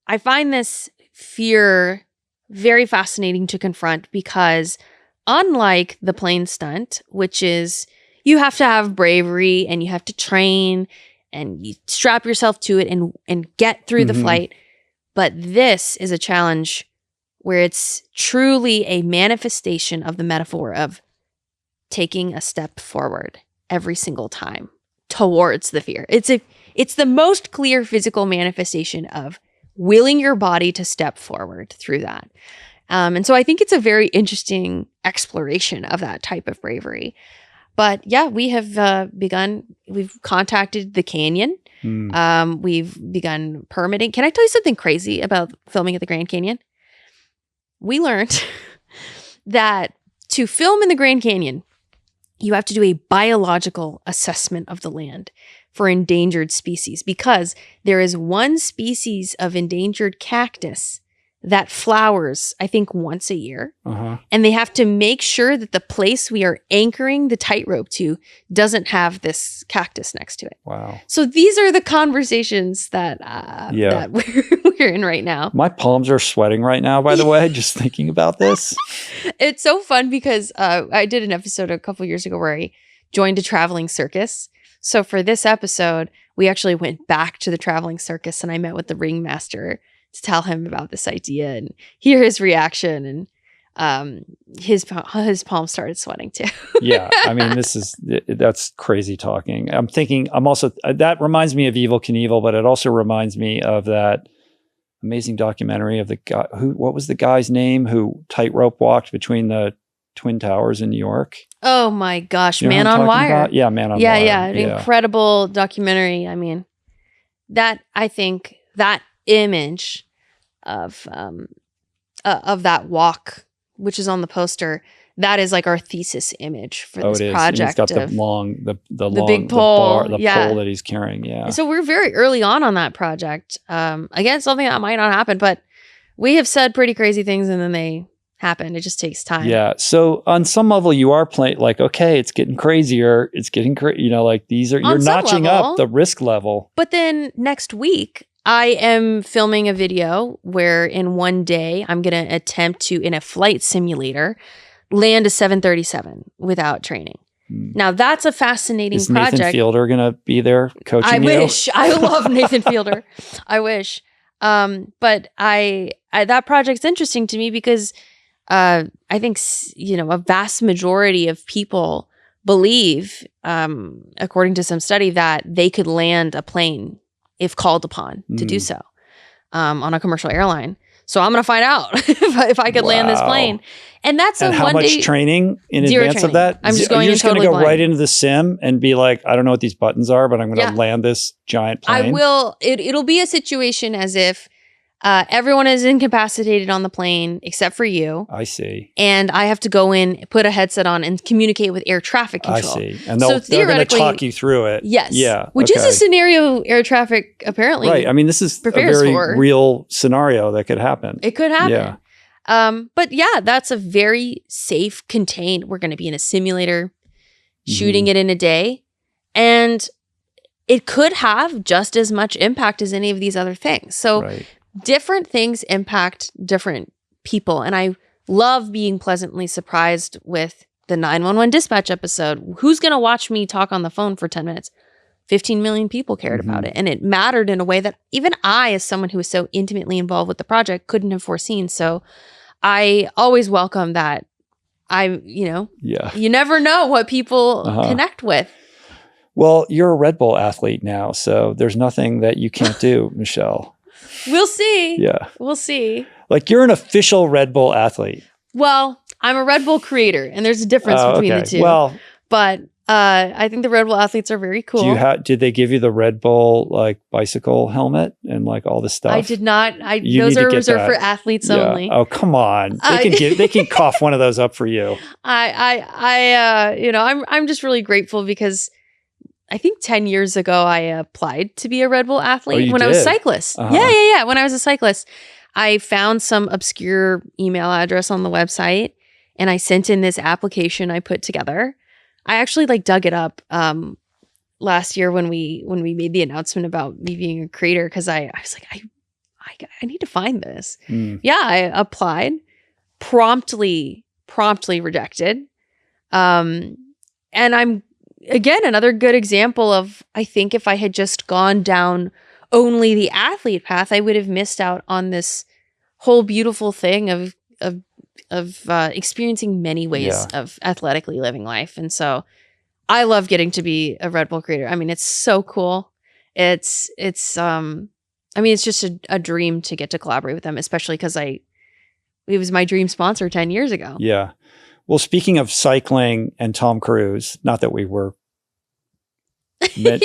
I find this fear very fascinating to confront because unlike the plane stunt, which is you have to have bravery and you have to train and you strap yourself to it and get through the flight. But this is a challenge where it's truly a manifestation of the metaphor of taking a step forward every single time towards the fear. It's the most clear physical manifestation of willing your body to step forward through that. And so I think it's a very interesting exploration of that type of bravery. But yeah, we have we've contacted the canyon. We've begun permitting. Can I tell you something crazy about filming at the Grand Canyon? we learned that to film in the Grand Canyon, you have to do a biological assessment of the land for endangered species, because there is one species of endangered cactus that flowers, I think, once a year. And they have to make sure that the place we are anchoring the tightrope to doesn't have this cactus next to it. Wow. So these are the conversations that, that we're in right now. My palms are sweating right now, by the way, just thinking about this. It's so fun because I did an episode a couple years ago where I joined a traveling circus. So for this episode, we actually went back to the traveling circus and I met with the ringmaster to tell him about this idea and hear his reaction. And his palms started sweating too. Yeah. I mean, that's crazy talking. I'm also, that reminds me of Evel Knievel, but it also reminds me of that amazing documentary of the guy what was the guy's name who tightrope walked between the Twin Towers in New York? Oh my gosh. You know Man on Wire. About? Yeah. Man on Wire. Yeah. An incredible documentary. I mean, I think that image of that walk, which is on the poster, that is like our thesis image for this project. And he's got the big pole, pole that he's carrying. Yeah. And so we're very early on that project. Again, something that might not happen, but we have said pretty crazy things and then they happen. It just takes time. Yeah. So on some level, you are playing like, okay, it's getting crazier. It's getting like you're notching up the risk level. But then next week, I am filming a video where in one day, I'm going to attempt to, in a flight simulator, land a 737 without training. Now, that's a fascinating project. Is Nathan Fielder going to be there coaching you? I wish. I love Nathan Fielder. I wish. But that project's interesting to me because I think, a vast majority of people believe, according to some study, that they could land a plane if called upon to do so on a commercial airline. So I'm going to find out if I could land this plane. And that's how much training in advance of that? I'm just going You're just totally going to go blind. right into the sim and be like, I don't know what these buttons are, but I'm going to land this giant plane. I will. It'll be a situation as if everyone is incapacitated on the plane except for you. I see. And I have to go in, put a headset on, and communicate with air traffic control. I see. And they're going to talk you through it. Yes. Yeah. Which is a scenario air traffic apparently. Right. I mean, this is a very real scenario that could happen. It could happen. Yeah. But yeah, that's a very safe, contained. We're going to be in a simulator, shooting it in a day, and it could have just as much impact as any of these other things. So. Right. Different things impact different people. And I love being pleasantly surprised with the 911 dispatch episode. Who's going to watch me talk on the phone for 10 minutes? 15 million people cared about it. And it mattered in a way that even I, as someone who was so intimately involved with the project, couldn't have foreseen. So I always welcome that. You never know what people connect with. Well, you're a Redbull athlete now, so there's nothing that you can't do, Michelle. We'll see. Yeah. We'll see. Like you're an official Red Bull athlete. Well, I'm a Red Bull creator, and there's a difference between the two. Well, but I think the Red Bull athletes are very cool. Did they give you the Red Bull like bicycle helmet and like all this stuff? I did not. Those are reserved for athletes only. Oh, come on. They can cough one of those up for you. I'm just really grateful because I think 10 years ago, I applied to be a Red Bull athlete when I was a cyclist. Yeah. When I was a cyclist, I found some obscure email address on the website and I sent in this application I put together. I actually dug it up last year when we made the announcement about me being a creator because I was like, I need to find this. Yeah, I applied, promptly rejected. And I'm, again, another good example of, I think if I had just gone down only the athlete path, I would have missed out on this whole beautiful thing of experiencing many ways of athletically living life. And so I love getting to be a Red Bull creator. I mean, it's so cool. It's just a dream to get to collaborate with them, especially because it was my dream sponsor 10 years ago. Yeah. Well, speaking of cycling and Tom Cruise, not that we were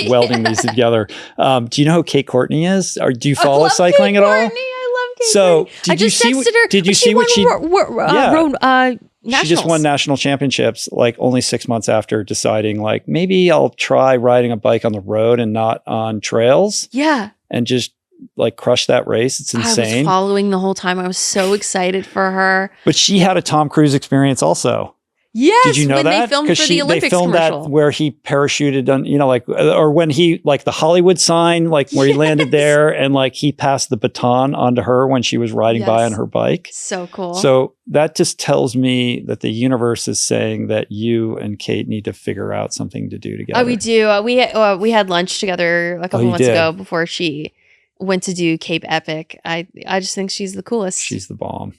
welding these together. Do you know who Kate Courtney is? Or do you follow cycling at all? I love So great. I just texted her. Did you see what she? Nationals. She just won national championships like only 6 months after deciding like maybe I'll try riding a bike on the road and not on trails. Yeah. And just like crush that race. It's insane. I was following the whole time. I was so excited for her. But she had a Tom Cruise experience also. Yes, did you know when that? they filmed for the Olympics they filmed commercial. that where he parachuted on, you know, like, or when he, like the Hollywood sign, like where he landed there and like he passed the baton onto her when she was riding by on her bike. So cool. So that just tells me that the universe is saying that you and Kate need to figure out something to do together. Oh, we do. We had lunch together a couple months ago before she went to do Cape Epic. I just think she's the coolest. She's the bomb.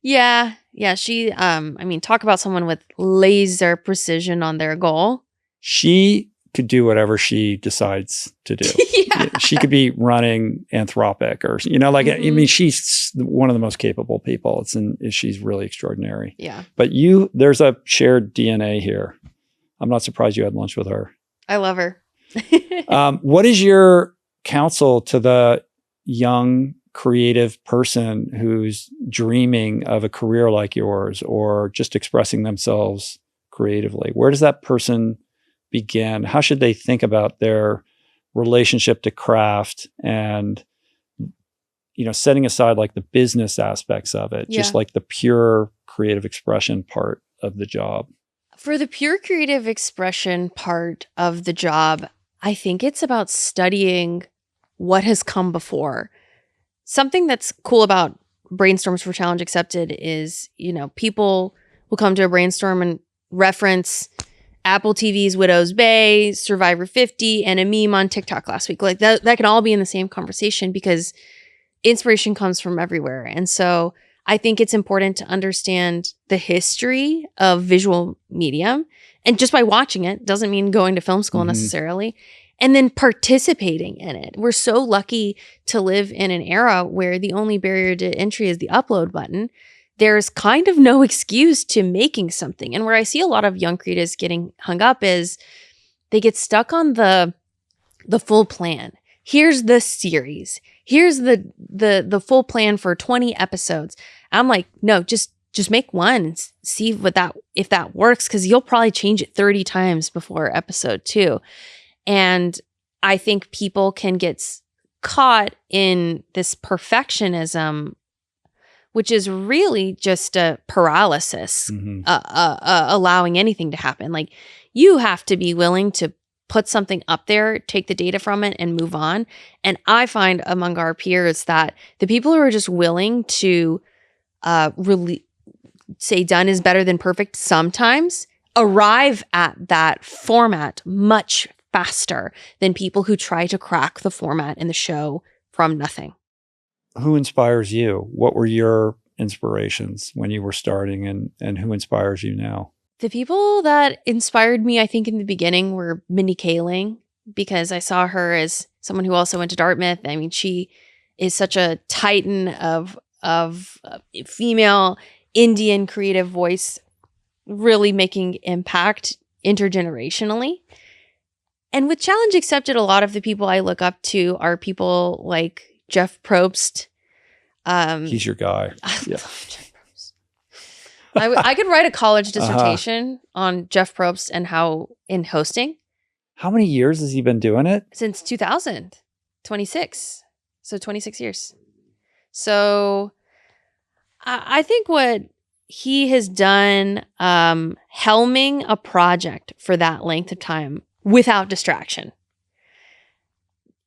Yeah. Yeah. She, I mean, talk about someone with laser precision on their goal. She could do whatever she decides to do. Yeah. She could be running Anthropic or, you know, like, I mean, she's one of the most capable people. She's really extraordinary. Yeah. But there's a shared DNA here. I'm not surprised you had lunch with her. I love her. What is your counsel to the young creative person who's dreaming of a career like yours or just expressing themselves creatively? Where does that person begin? How should they think about their relationship to craft and, you know, setting aside like the business aspects of it, just like the pure creative expression part of the job? For the pure creative expression part of the job, I think it's about studying what has come before. Something that's cool about brainstorms for Challenge Accepted is, you know, people will come to a brainstorm and reference Apple TV's Widow's Bay, Survivor 50, and a meme on TikTok last week. Like that can all be in the same conversation because inspiration comes from everywhere. And so I think it's important to understand the history of visual medium. And just by watching it doesn't mean going to film school necessarily. And then participating in it. We're so lucky to live in an era where the only barrier to entry is the upload button. There's kind of no excuse to making something. And where I see a lot of young creatives getting hung up is they get stuck on the full plan. Here's the series. Here's the full plan for 20 episodes. I'm like, no, just make one and see if that works, because you'll probably change it 30 times before episode 2. And I think people can get caught in this perfectionism, which is really just a paralysis, allowing anything to happen. Like, you have to be willing to put something up there, take the data from it, and move on. And I find among our peers that the people who are just willing to really say done is better than perfect sometimes arrive at that format much faster than people who try to crack the format in the show from nothing. Who inspires you? What were your inspirations when you were starting, and who inspires you now? The people that inspired me, I think, in the beginning were Mindy Kaling, because I saw her as someone who also went to Dartmouth. I mean, she is such a titan of female Indian creative voice, really making impact intergenerationally. And with Challenge Accepted, a lot of the people I look up to are people like Jeff Probst. He's your guy. I love Jeff Probst. I could write a college dissertation on Jeff Probst and how in hosting. How many years has he been doing it? Since 2000, 26. So 26 years. So I think what he has done, helming a project for that length of time without distraction,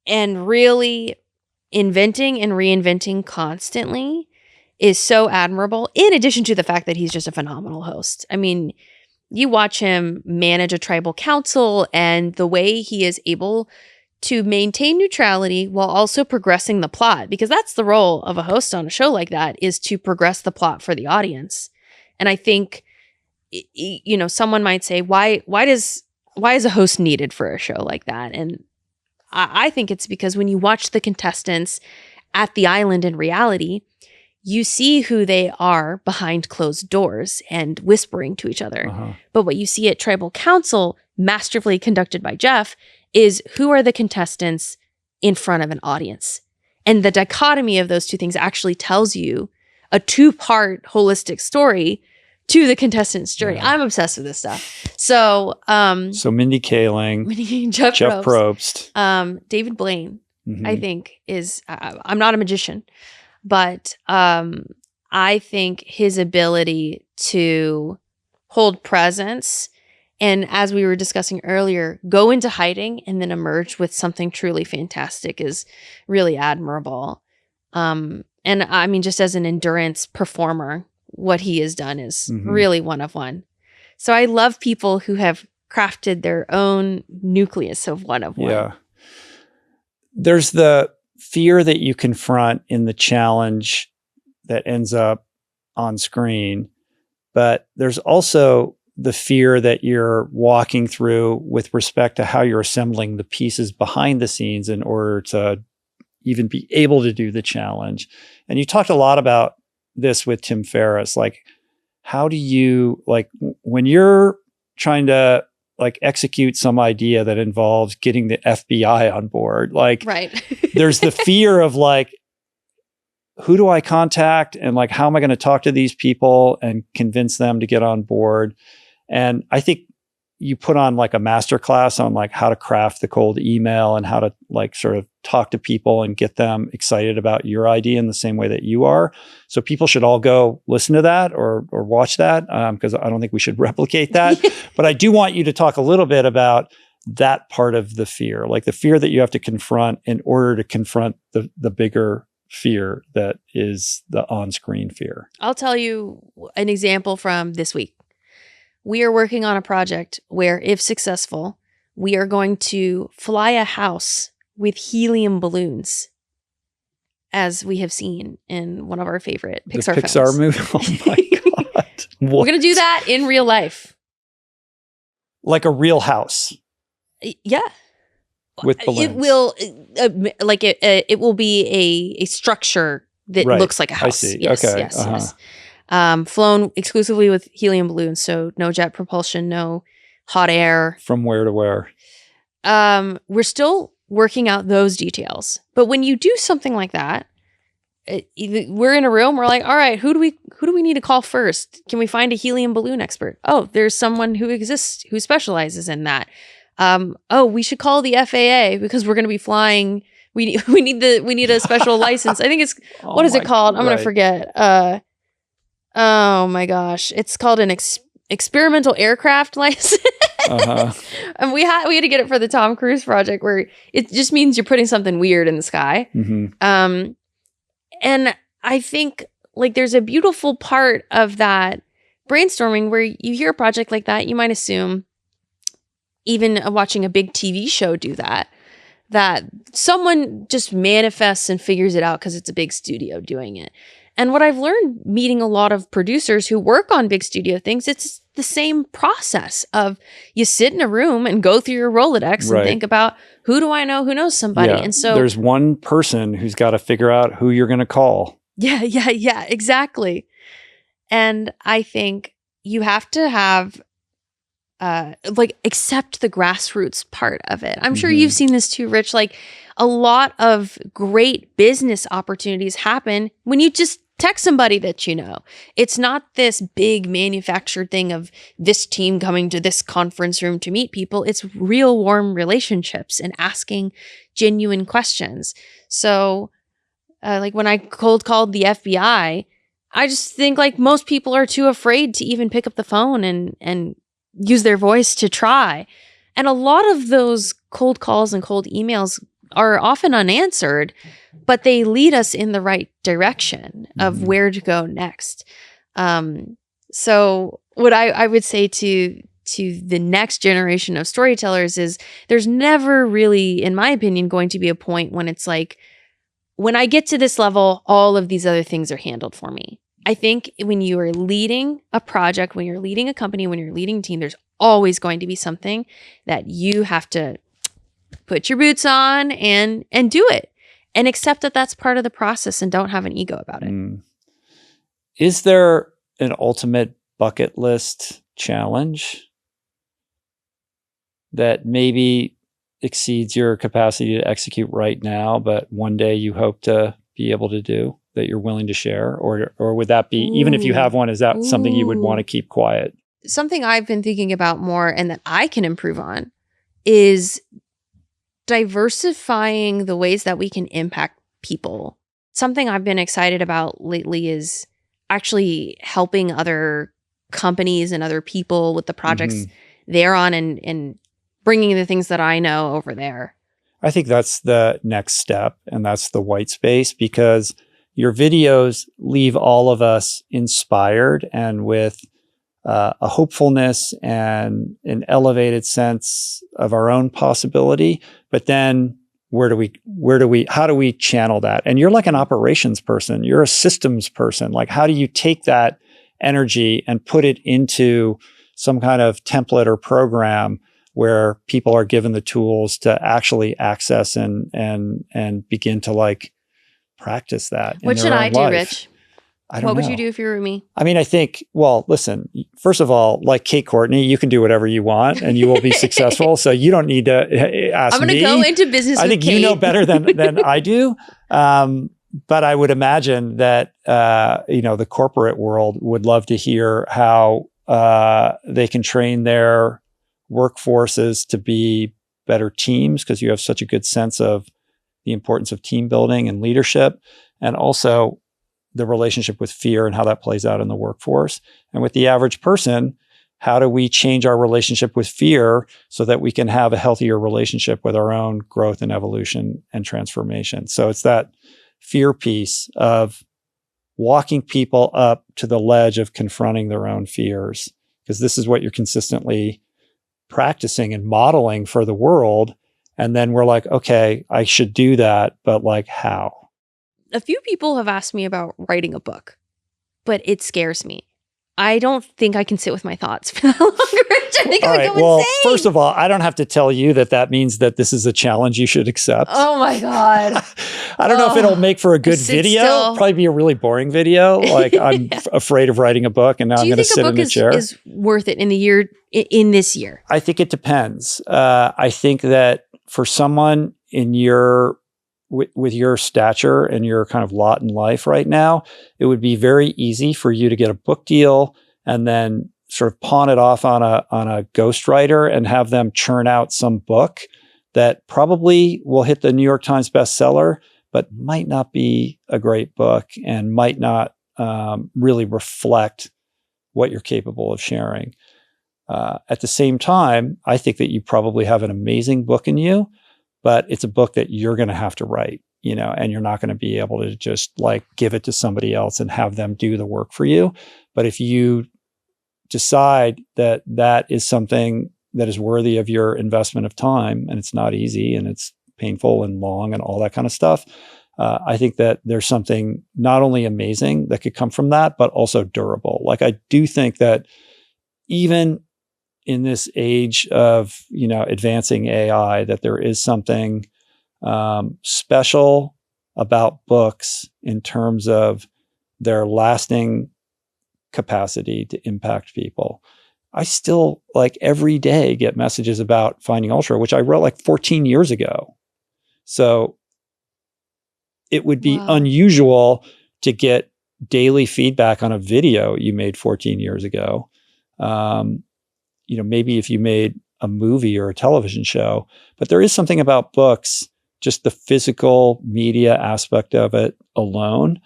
and really inventing and reinventing constantly, is so admirable, in addition to the fact that he's just a phenomenal host. I mean, you watch him manage a tribal council and the way he is able to maintain neutrality while also progressing the plot, because that's the role of a host on a show like that, is to progress the plot for the audience. And I think, you know, someone might say, why is a host needed for a show like that? And I think it's because when you watch the contestants at the island in reality, you see who they are behind closed doors and whispering to each other. But what you see at Tribal Council, masterfully conducted by Jeff, is who are the contestants in front of an audience. And the dichotomy of those two things actually tells you a 2-part holistic story to the contestant's journey. I'm obsessed with this stuff. So Mindy Kaling, Jeff Probst, David Blaine, I think is, I'm not a magician, but I think his ability to hold presence and, as we were discussing earlier, go into hiding and then emerge with something truly fantastic is really admirable. And I mean, just as an endurance performer, what he has done is really one of one. So I love people who have crafted their own nucleus of one of one. Yeah. There's the fear that you confront in the challenge that ends up on screen, but there's also the fear that you're walking through with respect to how you're assembling the pieces behind the scenes in order to even be able to do the challenge. And you talked a lot about this with Tim Ferriss. Like, how do you, like, when you're trying to like execute some idea that involves getting the FBI on board, like, there's the fear of like, who do I contact? And like, how am I going to talk to these people and convince them to get on board? And I think you put on like a masterclass on like how to craft the cold email and how to like sort of talk to people and get them excited about your idea in the same way that you are. So people should all go listen to that or watch that, because I don't think we should replicate that. But I do want you to talk a little bit about that part of the fear, like the fear that you have to confront in order to confront the bigger fear that is the on-screen fear. I'll tell you an example from this week. We are working on a project where, if successful, we are going to fly a house with helium balloons, as we have seen in one of our favorite Pixar films. Pixar movie? Oh my God. We're going to do that in real life. Like a real house? Yeah. With balloons? It will, it will be a structure that looks like a house. I see. Yes, okay. yes. Flown exclusively with helium balloons, so no jet propulsion, no hot air. From where to where? We're still working out those details. But when you do something like that, we're in a room, we're like, all right, who do we need to call first? Can we find a helium balloon expert? Oh, there's someone who exists who specializes in that. We should call the FAA because we're going to be flying. We need a special license. I think it's, what is it called? I'm going to forget. Oh my gosh. It's called an experimental aircraft license. And we had to get it for the Tom Cruise project, where it just means you're putting something weird in the sky. And I think like there's a beautiful part of that brainstorming where you hear a project like that, you might assume, even watching a big TV show do that someone just manifests and figures it out because it's a big studio doing it. And what I've learned meeting a lot of producers who work on big studio things, it's the same process of you sit in a room and go through your Rolodex and think about, who do I know who knows somebody? Yeah, and so there's one person who's got to figure out who you're going to call. Yeah, exactly. And I think you have to have accept the grassroots part of it. I'm sure you've seen this too, Rich. Like, a lot of great business opportunities happen when you just text somebody that you know. It's not this big manufactured thing of this team coming to this conference room to meet people. It's real warm relationships and asking genuine questions. So like when I cold called the FBI, I just think like most people are too afraid to even pick up the phone and use their voice to try. And a lot of those cold calls and cold emails are often unanswered, but they lead us in the right direction of where to go next. So what I would say to the next generation of storytellers is there's never really, in my opinion, going to be a point when it's like, when I get to this level, all of these other things are handled for me. I think when you are leading a project, when you're leading a company, when you're leading a team, there's always going to be something that you have to put your boots on and do it, and accept that that's part of the process and don't have an ego about it. Is there an ultimate bucket list challenge that maybe exceeds your capacity to execute right now, but one day you hope to be able to do, that you're willing to share? Or would that be, even if you have one, is that something you would want to keep quiet? Something I've been thinking about more and that I can improve on is diversifying the ways that we can impact people. Something I've been excited about lately is actually helping other companies and other people with the projects they're on and bringing the things that I know over there. I think that's the next step, and that's the white space, because your videos leave all of us inspired and with a hopefulness and an elevated sense of our own possibility. But then how do we channel that? And you're like an operations person, you're a systems person. Like, how do you take that energy and put it into some kind of template or program where people are given the tools to actually access and begin to like practice that? What should I do, Rich? I don't know. What would you do if you were me? I mean, I think, well, listen, first of all, like Kate Courtney, you can do whatever you want and you will be successful. So you don't need to ask me. I'm going to go into business I think Kate. You know better than I do. But I would imagine that, the corporate world would love to hear how they can train their workforces to be better teams, because you have such a good sense of the importance of team building and leadership, and also the relationship with fear and how that plays out in the workforce. And with the average person, how do we change our relationship with fear so that we can have a healthier relationship with our own growth and evolution and transformation? So it's that fear piece of walking people up to the ledge of confronting their own fears, because this is what you're consistently practicing and modeling for the world. And then we're like, okay, I should do that, but like how? A few people have asked me about writing a book, but it scares me. I don't think I can sit with my thoughts for that long. I think I would go insane. First of all, I don't have to tell you that means that this is a challenge you should accept. Oh my God. I don't know if it'll make for a good video. It'll probably be a really boring video. Like I'm afraid of writing a book and now I'm going to sit in the chair. Do you think a book is worth it in this year? I think it depends. I think that for someone with your stature and your kind of lot in life right now, it would be very easy for you to get a book deal and then sort of pawn it off on a ghostwriter and have them churn out some book that probably will hit the New York Times bestseller, but might not be a great book and might not really reflect what you're capable of sharing. At the same time, I think that you probably have an amazing book in you, but it's a book that you're going to have to write, and you're not going to be able to just like give it to somebody else and have them do the work for you. But if you decide that that is something that is worthy of your investment of time, and it's not easy and it's painful and long and all that kind of stuff, I think that there's something not only amazing that could come from that, but also durable. Like I do think that even in this age of, advancing AI, that there is something special about books in terms of their lasting capacity to impact people. I still every day get messages about Finding Ultra, which I wrote 14 years ago. So it would be unusual to get daily feedback on a video you made 14 years ago. Maybe if you made a movie or a television show, but there is something about books, just the physical media aspect of it alone,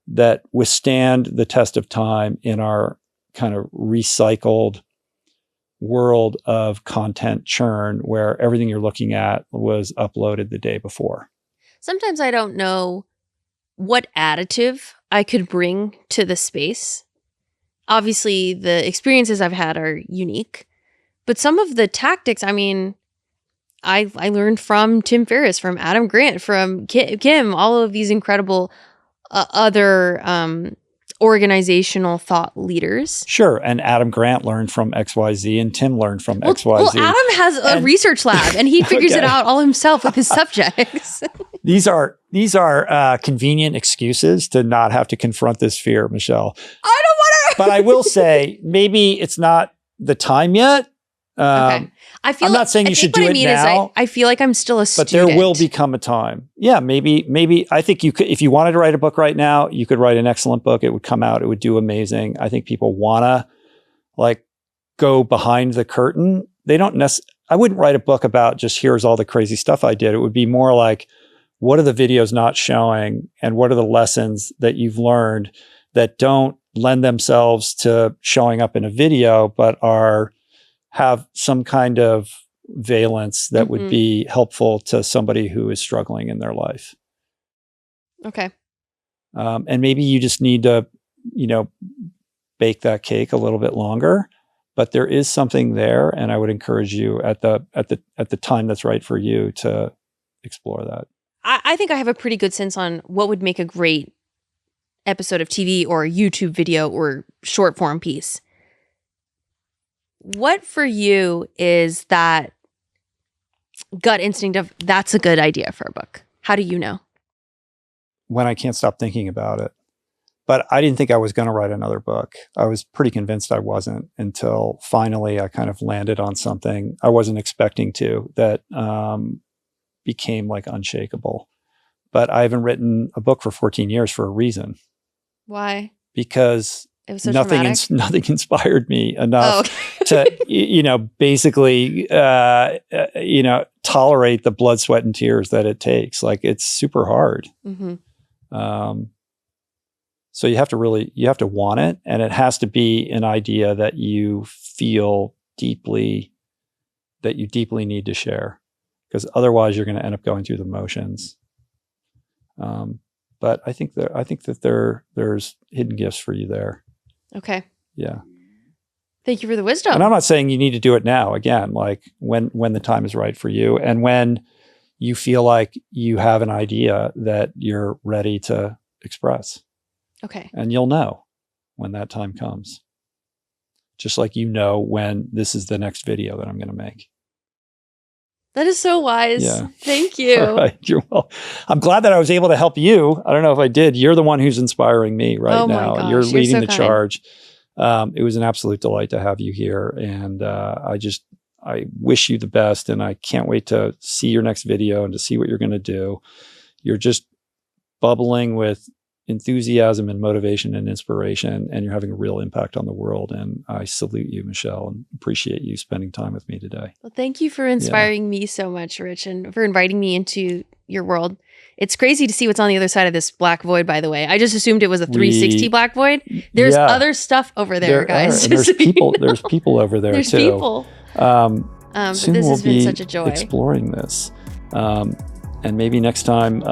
that withstand the test of time in our kind of recycled world of content churn, where everything you're looking at was uploaded the day before. Sometimes I don't know what additive I could bring to the space. Obviously, the experiences I've had are unique. But some of the tactics, I mean, I learned from Tim Ferriss, from Adam Grant, from Kim, all of these incredible other organizational thought leaders. Sure. And Adam Grant learned from XYZ and Tim learned from XYZ. Well, Adam has a research lab and he figures it out all himself with his subjects. These are convenient excuses to not have to confront this fear, Michelle. I don't want to. But I will say, maybe it's not the time yet. Okay. I'm not saying you should do it now. I feel like I'm still a student. But there will become a time. Yeah, maybe I think you could, if you wanted to write a book right now, you could write an excellent book. It would come out. It would do amazing. I think people want to like go behind the curtain. They don't necessarily, I wouldn't write a book about just here's all the crazy stuff I did. It would be more like, what are the videos not showing? And what are the lessons that you've learned that don't lend themselves to showing up in a video, but have some kind of valence that would be helpful to somebody who is struggling in their life. Okay. And maybe you just need to, bake that cake a little bit longer, but there is something there. And I would encourage you at the time that's right for you to explore that. I think I have a pretty good sense on what would make a great episode of TV or a YouTube video or short form piece. What for you is that gut instinct of that's a good idea for a book? How do you know? When I can't stop thinking about it. But I didn't think I was going to write another book. I was pretty convinced I wasn't until finally I kind of landed on something I wasn't expecting to that became like unshakable. But I haven't written a book for 14 years for a reason. Why? Because it was so nothing inspired me enough to, basically, tolerate the blood, sweat, and tears that it takes. Like it's super hard. So you have to want it, and it has to be an idea that you feel deeply, that you deeply need to share, because otherwise you're going to end up going through the motions. But I think that there's hidden gifts for you there. Okay. Yeah. Thank you for the wisdom. And I'm not saying you need to do it now. Again, like when the time is right for you, and when you feel like you have an idea that you're ready to express. Okay. And you'll know when that time comes. Just like when this is the next video that I'm going to make. That is so wise. Yeah. Thank you. All right. You're welcome. I'm glad that I was able to help you. I don't know if I did. You're the one who's inspiring me now. Gosh, you're leading so the charge. It was an absolute delight to have you here. And I wish you the best. And I can't wait to see your next video and to see what you're going to do. You're just bubbling with enthusiasm and motivation and inspiration, and you're having a real impact on the world. And I salute you, Michelle, and appreciate you spending time with me today. Well, thank you for inspiring me so much, Rich, and for inviting me into your world. It's crazy to see what's on the other side of this black void, by the way. I just assumed it was a 360 black void. There's other stuff over there, guys. There's people over there there's too. There's people. But this has been such a joy. Exploring this. And maybe next time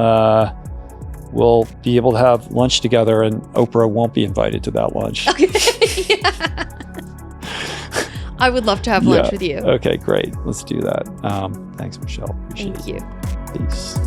we'll be able to have lunch together, and Oprah won't be invited to that lunch. Okay. Yeah. I would love to have lunch with you. Okay, great. Let's do that. Thanks, Michelle. Appreciate it. Thank you. Peace.